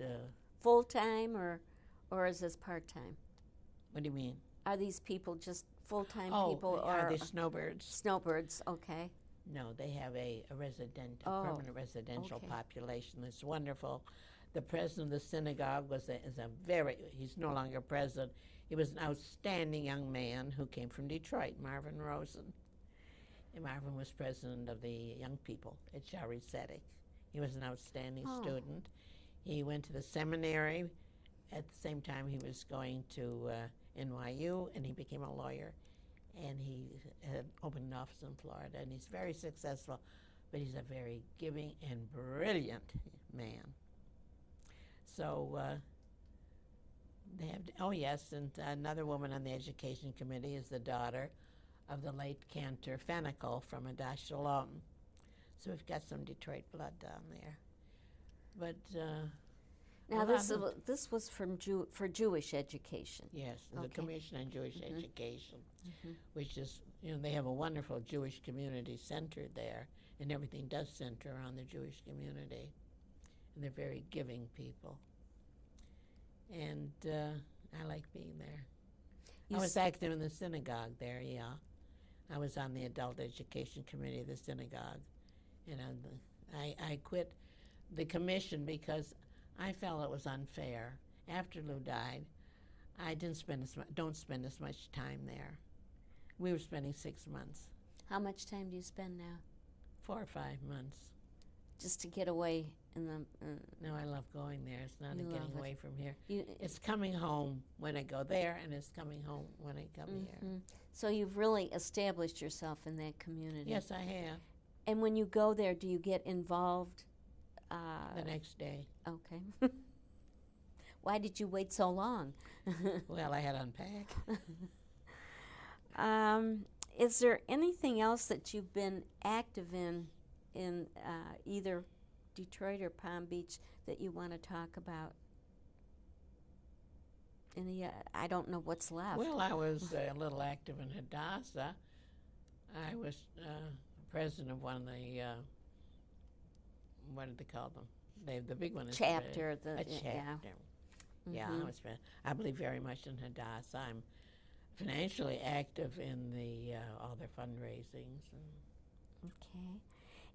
full-time, or is this part-time? What do you mean? Are these people just full-time people? Or are they snowbirds? Snowbirds, okay. No, they have a permanent residential population that's wonderful. The president of the synagogue he's no longer president. He was an outstanding young man who came from Detroit, Marvin Rosen. And Marvin was president of the young people at Shaarey Zedek. He was an outstanding student. He went to the seminary. At the same time, he was going to NYU, and he became a lawyer. And he had opened an office in Florida, and he's very successful, but he's a very giving and brilliant man. So they have, and another woman on the education committee is the daughter of the late cantor Fenical from Hadassah Shalom. So we've got some Detroit blood down there. But now this was for Jewish education. Yes, the Commission on Jewish Education, which is, they have a wonderful Jewish community centered there, and everything does center around the Jewish community. And they're very giving people. And I like being there. I was active in the synagogue there, yeah. I was on the adult education committee of the synagogue. And I quit the commission because I felt it was unfair. After Lou died, I don't spend as much time there. We were spending 6 months. How much time do you spend now? 4 or 5 months. Just to get away in the. No, I love going there. It's not You getting love it. away from here. You, It's coming home when I go there, and it's coming home when I come here. So you've really established yourself in that community. Yes, I have. And when you go there, do you get involved? The next day. Okay. Why did you wait so long? Well, I had to unpack. Is there anything else that you've been active in either Detroit or Palm Beach that you want to talk about? Any? I don't know what's left. Well, I was a little active in Hadassah. I was president of one of the, what did they call them? The big one is Chapter. a chapter. Yeah, I believe very much in Hadassah. I'm financially active in the all their fundraisings. Okay.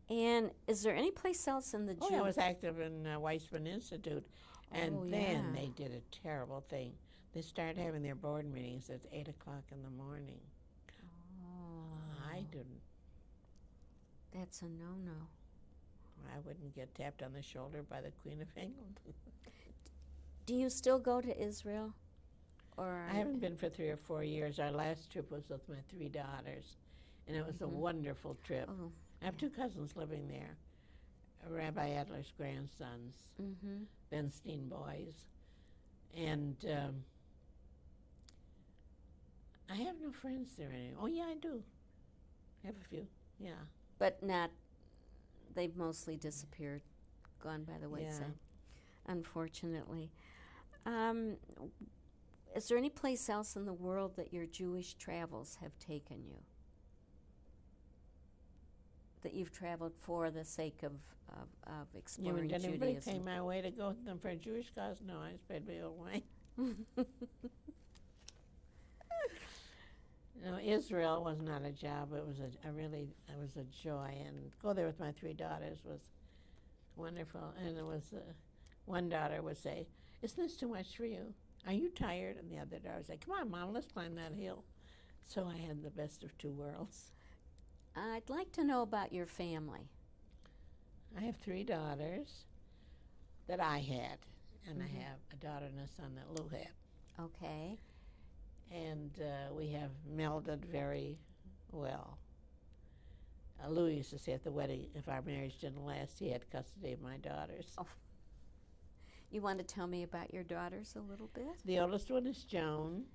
And is there any place else in the Oh, I was active in Weizmann Institute, and then they did a terrible thing. They started having their board meetings at 8 o'clock in the morning. Oh. I didn't. That's a no-no. I wouldn't get tapped on the shoulder by the Queen of England. Do you still go to Israel? Or I haven't been for 3 or 4 years. Our last trip was with my 3 daughters, and it was a wonderful trip. Oh, I have 2 cousins living there, Rabbi Adler's grandsons, Benstein boys, and I have no friends there anymore. Oh, yeah, I do. I have a few, yeah. But not, they've mostly disappeared, gone by the wayside, unfortunately. Is there any place else in the world that your Jewish travels have taken you? That you've traveled for the sake of exploring Did anybody Judaism? pay my way to go with them for a Jewish cause? No, I just paid my own way. No, Israel was not a job. It was it was a joy, and go there with my 3 daughters was wonderful. And it was one daughter would say, "Isn't this too much for you? Are you tired?" And the other daughter would say, "Come on, Mom, let's climb that hill." So I had the best of 2 worlds. I'd like to know about your family. I have 3 daughters that I had, and I have a daughter and a son that Lou had. Okay. And we have melded very well. Louis used to say at the wedding, if our marriage didn't last, he had custody of my daughters. Oh. You want to tell me about your daughters a little bit? The oldest one is Joan.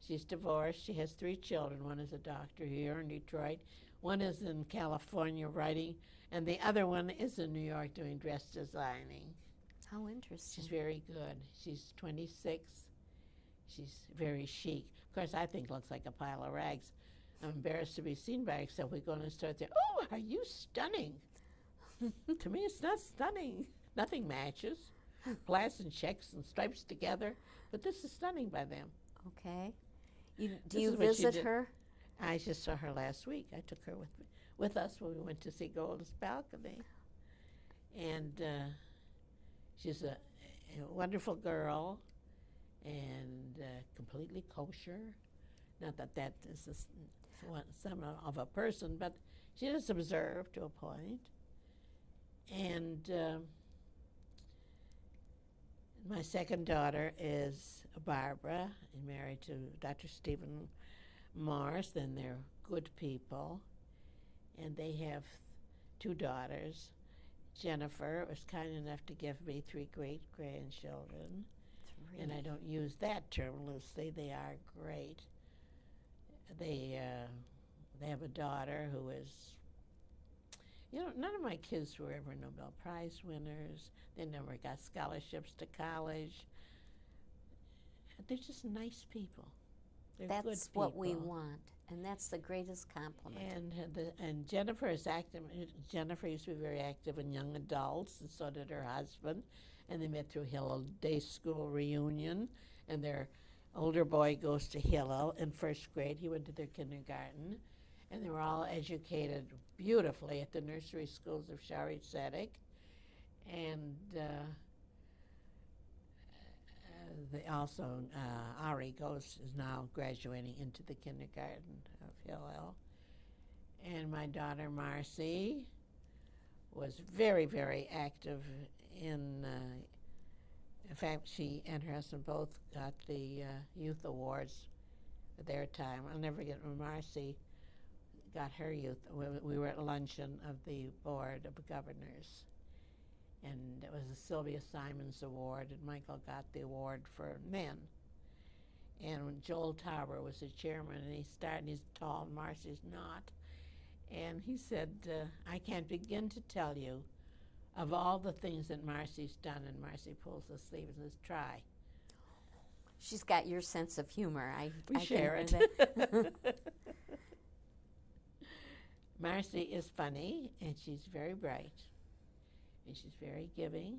She's divorced. She has 3 children. One is a doctor here in Detroit. One is in California writing, and the other one is in New York doing dress designing. How interesting. She's very good. She's 26. She's very chic. Of course, I think looks like a pile of rags. I'm embarrassed to be seen by her, except we go in and start there. "Oh, are you stunning?" To me, it's not stunning. Nothing matches. Plaits and checks and stripes together. But this is stunning by them. Okay. Do This you is what she visit did. her? I just saw her last week. I took her with us when we went to see Gold's Balcony. And she's a wonderful girl and completely kosher. Not that that is some of a person, but she does observe to a point. And my second daughter is Barbara, married to Dr. Stephen Morris, and they're good people. And they have 2 daughters. Jennifer was kind enough to give me 3 great-grandchildren. 3. And I don't use that term loosely. They are great. They have a daughter who is, none of my kids were ever Nobel Prize winners. They never got scholarships to college. They're just nice people. They're good people. That's what we want, and that's the greatest compliment. And Jennifer is active. Jennifer used to be very active in young adults, and so did her husband. And they met through Hillel Day School reunion, and their older boy goes to Hillel in 1st grade. He went to their kindergarten, and they were all educated beautifully at the nursery schools of Shaarey Zedek. And Ari is now graduating into the kindergarten of Hillel. And my daughter Marcy was very, very active in fact, she and her husband both got the youth awards at their time. I'll never forget when Marcy got her youth. We were at luncheon of the Board of Governors, and it was the Sylvia Simons Award, and Michael got the award for men. And Joel Tarver was the chairman, and he's tall, and Marcy's not. And he said, I can't begin to tell you of all the things that Marcy's done, and Marcy pulls the sleeve and says, try. She's got your sense of humor. We share it. That. Marcy is funny, and she's very bright, and she's very giving,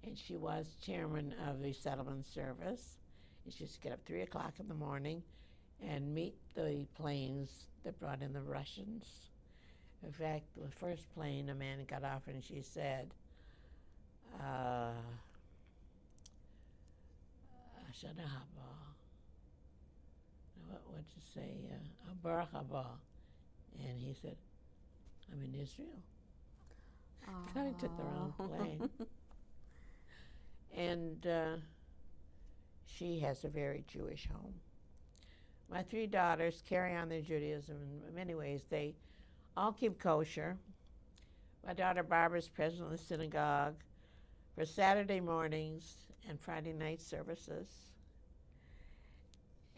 and she was chairman of the settlement service. And she used to get up 3 o'clock in the morning and meet the planes that brought in the Russians. In fact, the first plane, a man got off, and she said, Shadahaba. What'd you say? Barahaba. And he said, I'm in Israel. Thought he took the wrong plane. And she has a very Jewish home. My 3 daughters carry on their Judaism in many ways. They all keep kosher. My daughter Barbara's president of the synagogue for Saturday mornings and Friday night services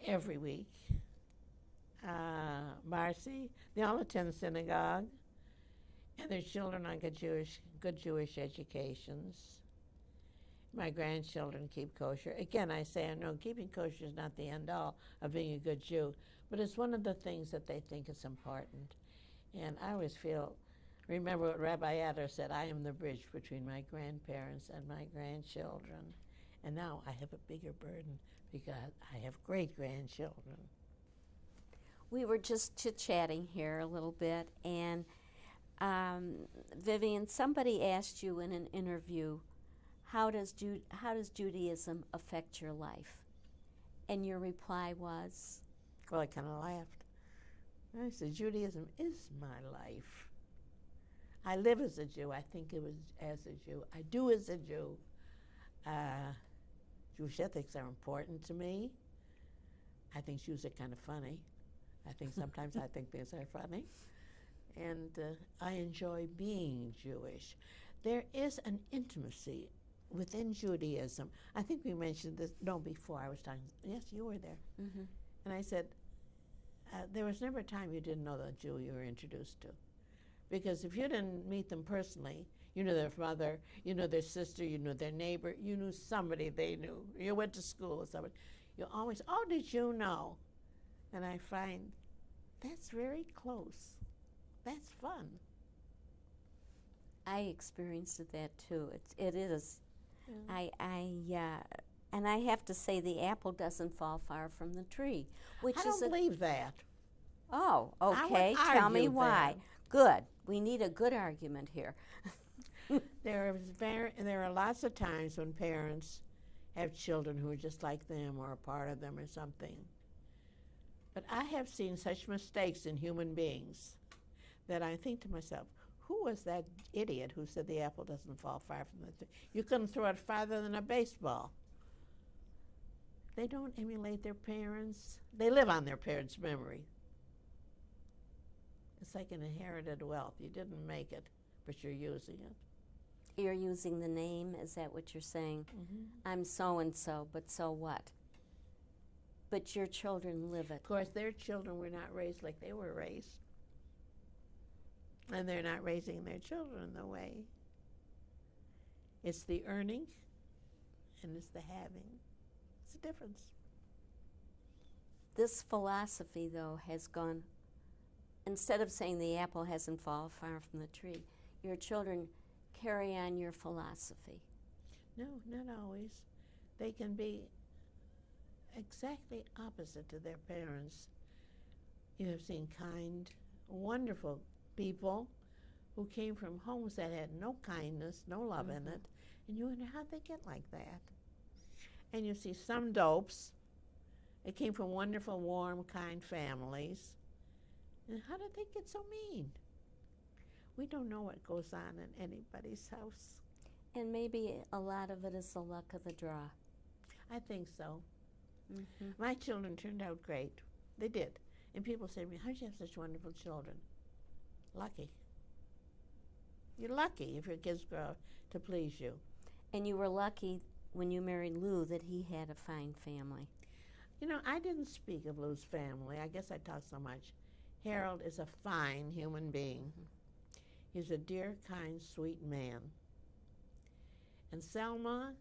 every week. Marcy, they all attend synagogue, and their children all get good Jewish educations. My grandchildren keep kosher. Again, I say, I know keeping kosher is not the end-all of being a good Jew, but it's one of the things that they think is important. And I always remember what Rabbi Adler said, I am the bridge between my grandparents and my grandchildren. And now I have a bigger burden because I have great-grandchildren. We were just chit-chatting here a little bit, and Vivian, somebody asked you in an interview, how does Judaism affect your life? And your reply was? Well, I kind of laughed. I said, Judaism is my life. I live as a Jew. I think it was as a Jew. I do as a Jew. Jewish ethics are important to me. I think Jews are kind of funny. I think sometimes I think things are funny. And I enjoy being Jewish. There is an intimacy within Judaism. I think we mentioned this, before I was talking. Yes, you were there. Mm-hmm. And I said, there was never a time you didn't know the Jew you were introduced to. Because if you didn't meet them personally, you knew their mother, you knew their sister, you knew their neighbor, you knew somebody they knew. You went to school with somebody. You always, oh, did you know? And I find that's very close. That's fun. I experienced that too. It is. Yeah. And I have to say the apple doesn't fall far from the tree. Which I don't believe that. Oh, okay. Tell me why. Good. We need a good argument here. There are lots of times when parents have children who are just like them or a part of them or something. But I have seen such mistakes in human beings that I think to myself, who was that idiot who said the apple doesn't fall far from the tree? You couldn't throw it farther than a baseball. They don't emulate their parents. They live on their parents' memory. It's like an inherited wealth. You didn't make it, but you're using it. You're using the name? Is that what you're saying? Mm-hmm. I'm so-and-so, but so what? But your children live it. Of course, their children were not raised like they were raised. And they're not raising their children the way. It's the earning and it's the having. It's a difference. This philosophy, though, has gone, instead of saying the apple hasn't fallen far from the tree, your children carry on your philosophy. No, not always. They can be exactly opposite to their parents. You have seen kind, wonderful people who came from homes that had no kindness, no love in it, and you wonder how'd they get like that. And you see some dopes that came from wonderful, warm, kind families, and how did they get so mean? we don't know what goes on in anybody's house. And maybe a lot of it is the luck of the draw. I think so. Mm-hmm. My children turned out great. They did. And people say to me, how'd you have such wonderful children? Lucky. You're lucky if your kids grow up to please you. And you were lucky when you married Lou that he had a fine family. You know, I didn't speak of Lou's family. I guess I talk so much. Harold is a fine human being. Mm-hmm. He's a dear, kind, sweet man. And Selma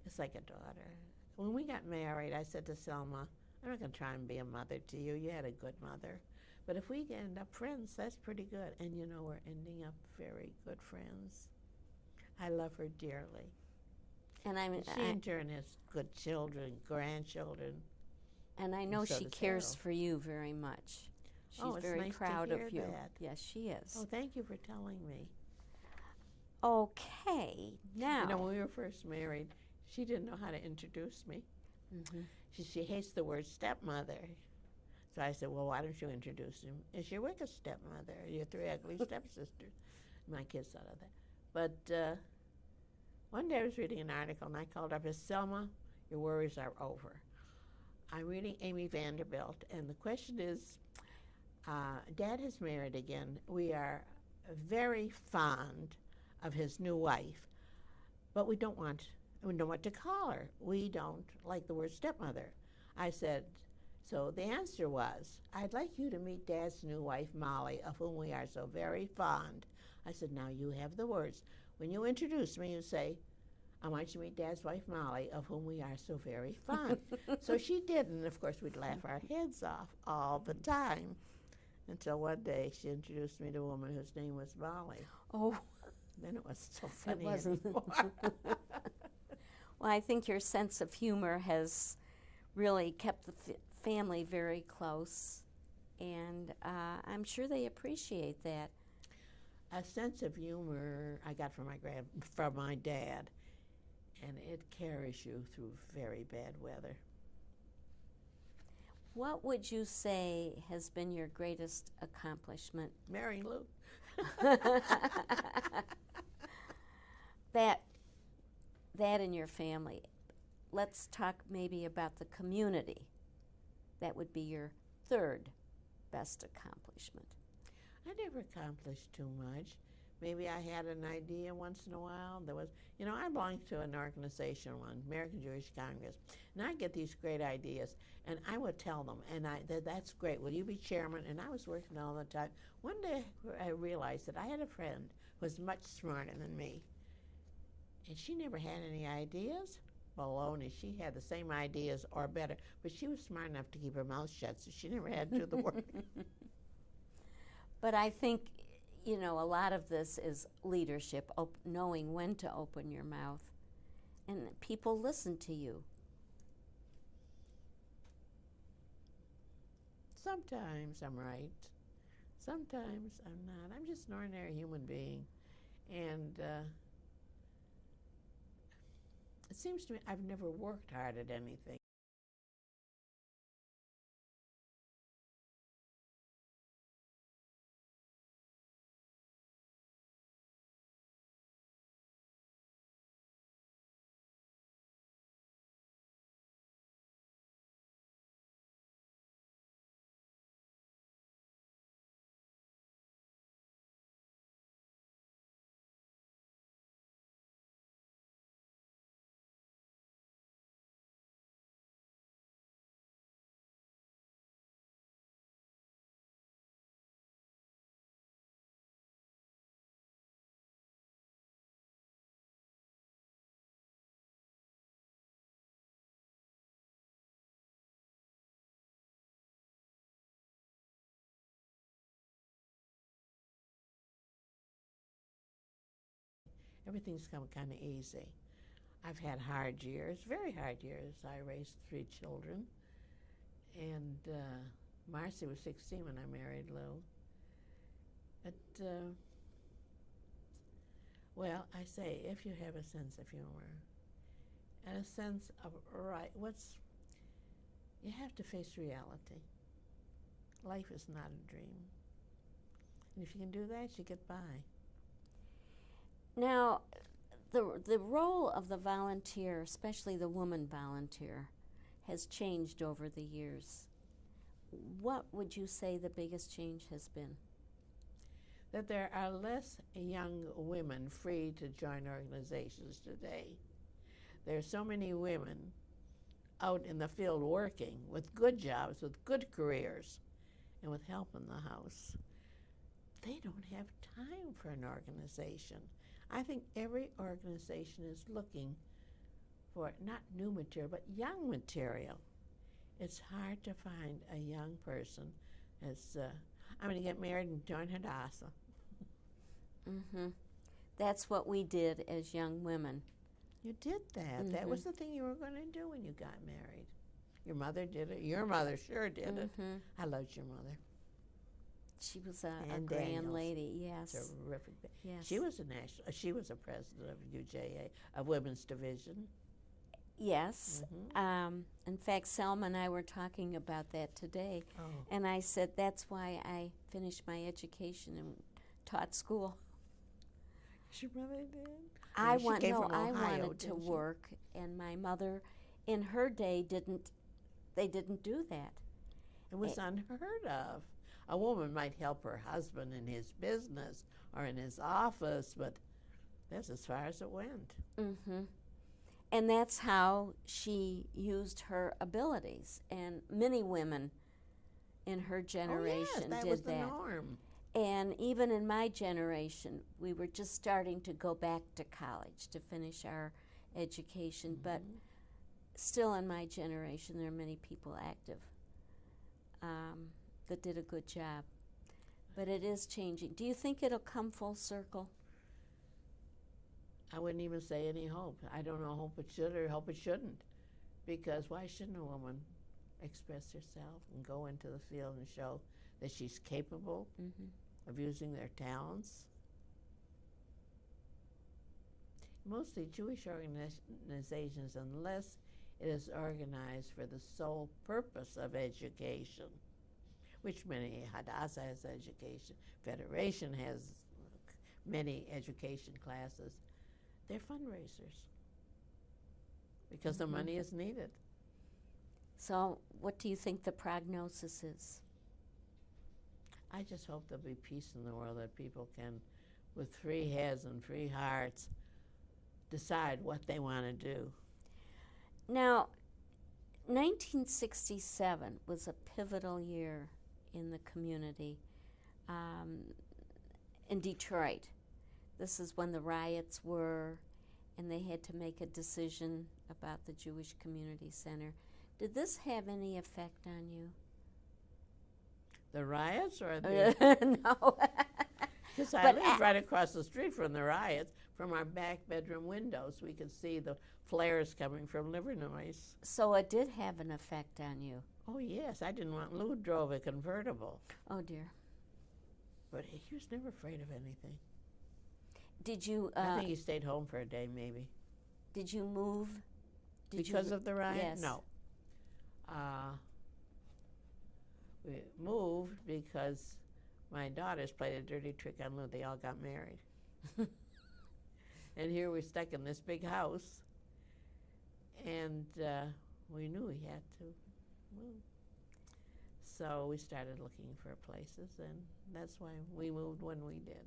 is like a daughter. When we got married, I said to Selma, I'm not going to try and be a mother to you. You had a good mother. But if we end up friends, that's pretty good. And you know, we're ending up very good friends. I love her dearly. And She in turn has good children, grandchildren. And I know so she does cares Harold. for you very much. She's Oh, it's very nice to proud hear of you. that. Yes, she is. Oh, thank you for telling me. Okay, now. You know, when we were first married, she didn't know how to introduce me. Mm-hmm. She hates the word stepmother. So I said, well, why don't you introduce him as your wicked stepmother, your three ugly stepsisters. My kids thought of that. But one day I was reading an article, and I called up and said, Selma, your worries are over. I'm reading Amy Vanderbilt, and the question is, Dad has married again. We are very fond of his new wife, but we don't know what to call her. We don't like the word stepmother. I said, so the answer was, I'd like you to meet Dad's new wife, Molly, of whom we are so very fond. I said, now you have the words. When you introduce me, you say, I want you to meet Dad's wife, Molly, of whom we are so very fond. So she did, and of course we'd laugh our heads off all the time until one day she introduced me to a woman whose name was Molly. Oh. Then it wasn't so funny It wasn't. anymore. Well, I think your sense of humor has really kept the family very close, and I'm sure they appreciate that. A sense of humor I got from my dad, and it carries you through very bad weather. What would you say has been your greatest accomplishment? Marrying Lou. That in your family. Let's talk maybe about the community. That would be your third best accomplishment. I never accomplished too much. Maybe I had an idea once in a while. There was, you know, I belonged to an organization once, American Jewish Congress, and I get these great ideas, and I would tell them, and that's great. Will you be chairman? And I was working all the time. One day I realized that I had a friend who was much smarter than me, and she never had any ideas. Baloney. She had the same ideas or better, but she was smart enough to keep her mouth shut, so she never had to do the work. But I think, you know, a lot of this is leadership, knowing when to open your mouth, and people listen to you. Sometimes I'm right. Sometimes I'm not. I'm just an ordinary human being. And it seems to me I've never worked hard at anything. Everything's come kind of easy. I've had hard years, very hard years. I raised 3 children, and Marcy was 16 when I married Lou. But, well, I say, if you have a sense of humor and a sense of you have to face reality. Life is not a dream. And if you can do that, you get by. Now, the role of the volunteer, especially the woman volunteer, has changed over the years. What would you say the biggest change has been? That there are less young women free to join organizations today. There are so many women out in the field working with good jobs, with good careers, and with help in the house. They don't have time for an organization. I think every organization is looking for not new material, but young material. It's hard to find a young person as, I'm going to get married and join Hadassah. Mm-hmm. That's what we did as young women. You did that. Mm-hmm. That was the thing you were going to do when you got married. Your mother did it. Your mother sure did it. I loved your mother. She was a grand lady, yes. Terrific. Yes. She was a president of UJA, of Women's Division. Yes. In fact, Selma and I were talking about that today. Oh. And I said that's why I finished my education and taught school. Your mother did? I wanted to work, and my mother, in her day, didn't do that. It was unheard of. A woman might help her husband in his business or in his office, but that's as far as it went. Mm-hmm. And that's how she used her abilities. And many women in her generation that did was the that. norm. And even in my generation, we were just starting to go back to college to finish our education. But still in my generation, there are many people active that did a good job. But it is changing. Do you think it'll come full circle? I wouldn't even say any hope. I don't know, hope it should or hope it shouldn't. Because why shouldn't a woman express herself and go into the field and show that she's capable of using their talents? Mostly Jewish organizations, unless it is organized for the sole purpose of education, which many, Hadassah has education, Federation has many education classes. They're fundraisers because the money is needed. So what do you think the prognosis is? I just hope there'll be peace in the world, that people can, with free heads and free hearts, decide what they want to do. Now, 1967 was a pivotal year in the community in Detroit. This is when the riots were, and they had to make a decision about the Jewish Community Center. Did this have any effect on you? The riots or the... No. Because I lived right across the street from the riots. From our back bedroom windows, we could see the flares coming from Livernois. So it did have an effect on you? Oh, yes. I didn't want... Lou drove a convertible. Oh, dear. But he was never afraid of anything. Did you... I think he stayed home for a day, maybe. Did you move? Because of the riot? Yes. No. We moved because my daughters played a dirty trick on Lou. They all got married. And here we're stuck in this big house. And we knew we had to move. So we started looking for places, and that's why we moved when we did.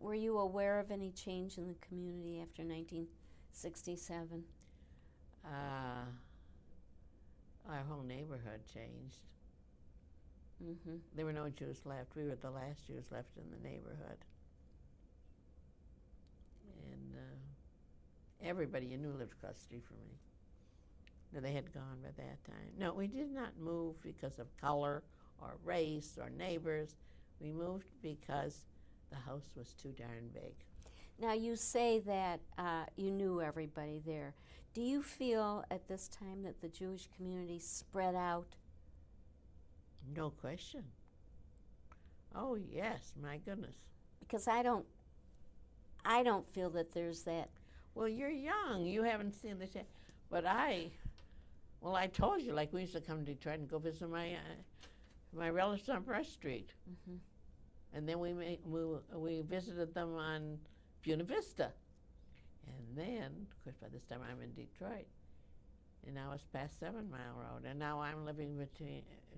Were you aware of any change in the community after 1967? Our whole neighborhood changed. Mm-hmm. There were no Jews left. We were the last Jews left in the neighborhood. And everybody you knew lived across the street from me. No, they had gone by that time. No, we did not move because of color or race or neighbors. We moved because the house was too darn big. Now, you say that you knew everybody there. Do you feel at this time that the Jewish community spread out? No question. Oh, yes, my goodness. Because I don't feel that there's that. Well, you're young. You haven't seen this yet. But I told you, like, we used to come to Detroit and go visit my relatives on Brush Street. And then we visited them on Buena Vista. And then, of course, by this time I'm in Detroit. And now it's past 7 Mile Road. And now I'm living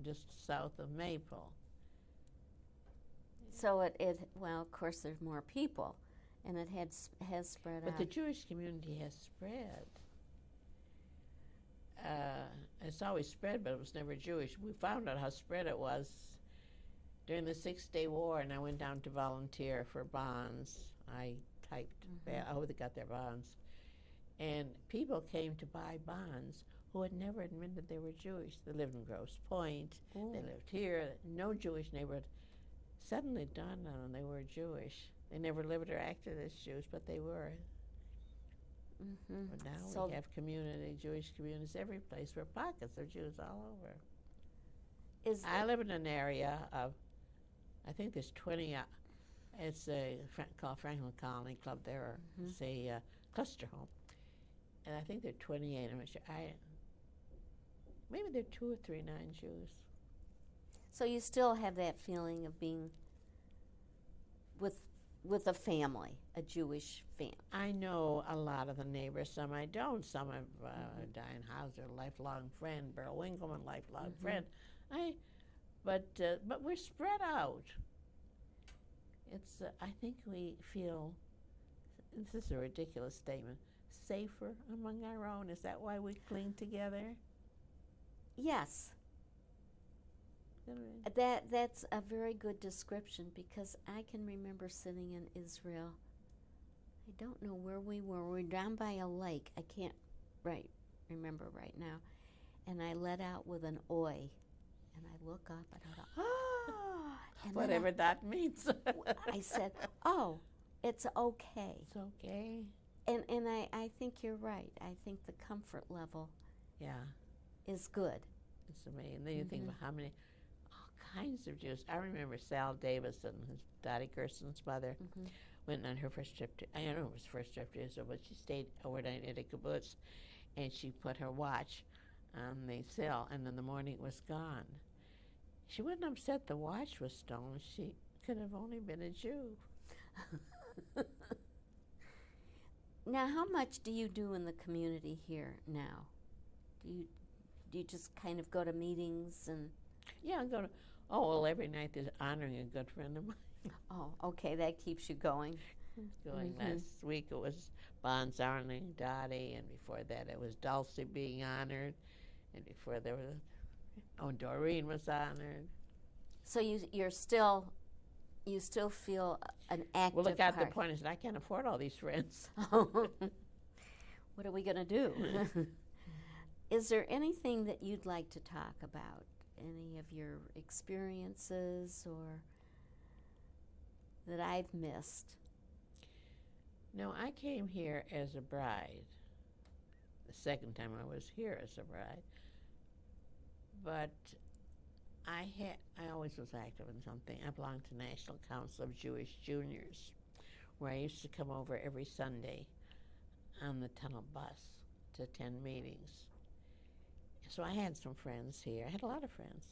just south of Maple. So well, of course, there's more people, and it has spread out. But the Jewish community has spread. It's always spread, but it was never Jewish. We found out how spread it was during the 6-Day War, and I went down to volunteer for bonds. I typed, I hope they got their bonds. And people came to buy bonds who had never admitted they were Jewish. They lived in Grosse Pointe, they lived here, no Jewish neighborhood. Suddenly dawned on them they were Jewish. They never lived or acted as Jews, but they were. But now we have Jewish communities every place. There are pockets of Jews all over. I live in an area of, I think there's 20, it's called Franklin Colony Club there, it's a cluster home. And I think there are 28, I'm not sure. Maybe there are 2 or 3 non-Jews. So you still have that feeling of being with a family, a Jewish family. I know a lot of the neighbors. Some I don't. Some have Diane Hauser, lifelong friend. Beryl Winkleman, lifelong friend. But we're spread out. It's. I think we feel. This is a ridiculous statement. Safer among our own. Is that why we cling together? Yes. That's a very good description, because I can remember sitting in Israel. I don't know where we were. We were down by a lake. I can't remember right now. And I let out with an oi. And I look up and I go, oh! And whatever that means. I said, oh, it's okay. It's okay. And I think you're right. I think the comfort level is good. It's amazing. Then you think about how many kinds of Jews. I remember Sal Davison, his Dottie Gerson's mother, went on her first trip to, I don't know if it was first trip to Israel, but she stayed overnight at a kibbutz, and she put her watch on the sill, and in the morning it was gone. She wasn't upset the watch was stolen. She could have only been a Jew. Now, how much do you do in the community here now? Do you just kind of go to meetings and? Yeah, I go to. Oh, well, every night there's honoring a good friend of mine. Oh, okay, that keeps you going. Last week it was Bonds honoring Dottie, and before that it was Dulcie being honored, and before there was, Doreen was honored. So you still feel an active Well, look at the part. point is I can't afford all these friends. What are we going to do? Is there anything that you'd like to talk about? Any of your experiences or that I've missed? No, I came here as a bride. The second time I was here as a bride. But I always was active in something. I belonged to National Council of Jewish Juniors, where I used to come over every Sunday on the tunnel bus to attend meetings. So I had some friends here. I had a lot of friends.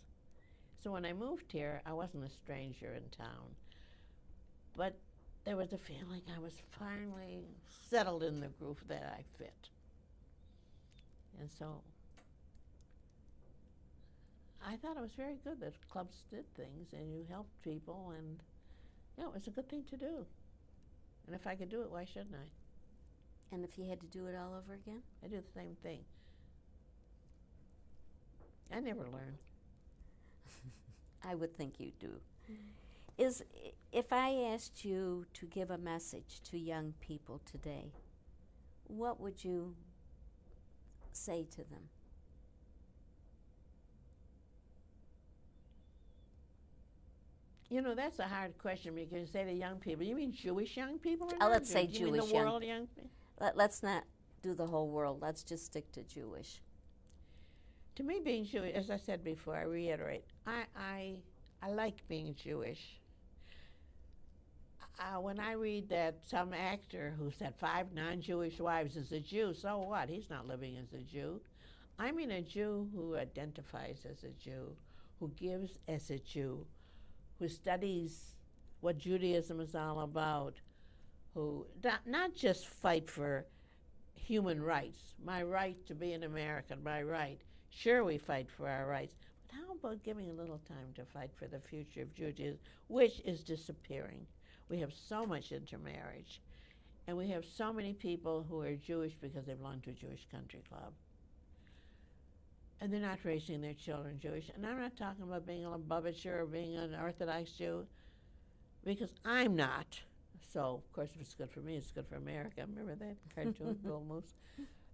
So when I moved here, I wasn't a stranger in town. But there was a feeling I was finally settled in the groove that I fit. And so I thought it was very good that clubs did things and you helped people, and it was a good thing to do. And if I could do it, why shouldn't I? And if you had to do it all over again? I'd do the same thing. I never learn. I would think you do. If I asked you to give a message to young people today, what would you say to them? You know, that's a hard question, because you say to young people, you mean Jewish young people? Or Let's say Jewish you mean the young world young people? Let's not do the whole world. Let's just stick to Jewish. To me, being Jewish, as I said before, I reiterate, I like being Jewish. When I read that some actor who's had 5 non-Jewish wives is a Jew, so what? He's not living as a Jew. I mean a Jew who identifies as a Jew, who gives as a Jew, who studies what Judaism is all about, who not just fight for human rights, my right to be an American, my right. Sure, we fight for our rights, but how about giving a little time to fight for the future of Judaism, which is disappearing? We have so much intermarriage, and we have so many people who are Jewish because they belong to a Jewish country club. And they're not raising their children Jewish. And I'm not talking about being a Lubavitcher or being an Orthodox Jew, because I'm not. So, of course, if it's good for me, it's good for America. Remember that cartoon, Bull Moose?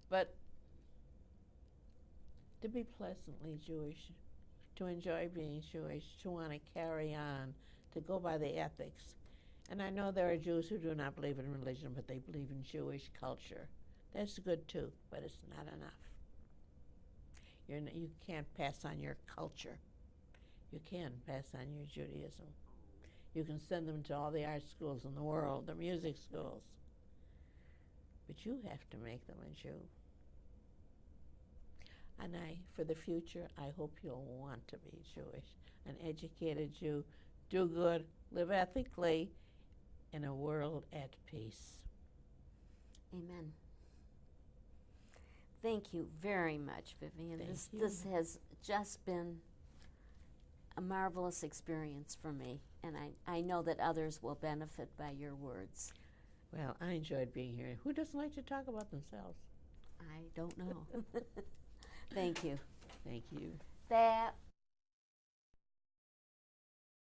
But to be pleasantly Jewish, to enjoy being Jewish, to want to carry on, to go by the ethics. And I know there are Jews who do not believe in religion, but they believe in Jewish culture. That's good too, but it's not enough. You can't pass on your culture. You can pass on your Judaism. You can send them to all the art schools in the world, the music schools. But you have to make them a Jew. And for the future, I hope you'll want to be Jewish, an educated Jew, do good, live ethically, in a world at peace. Amen. Thank you very much, Vivian. This has just been a marvelous experience for me, and I know that others will benefit by your words. Well, I enjoyed being here. Who doesn't like to talk about themselves? I don't know. Thank you. Thank you. That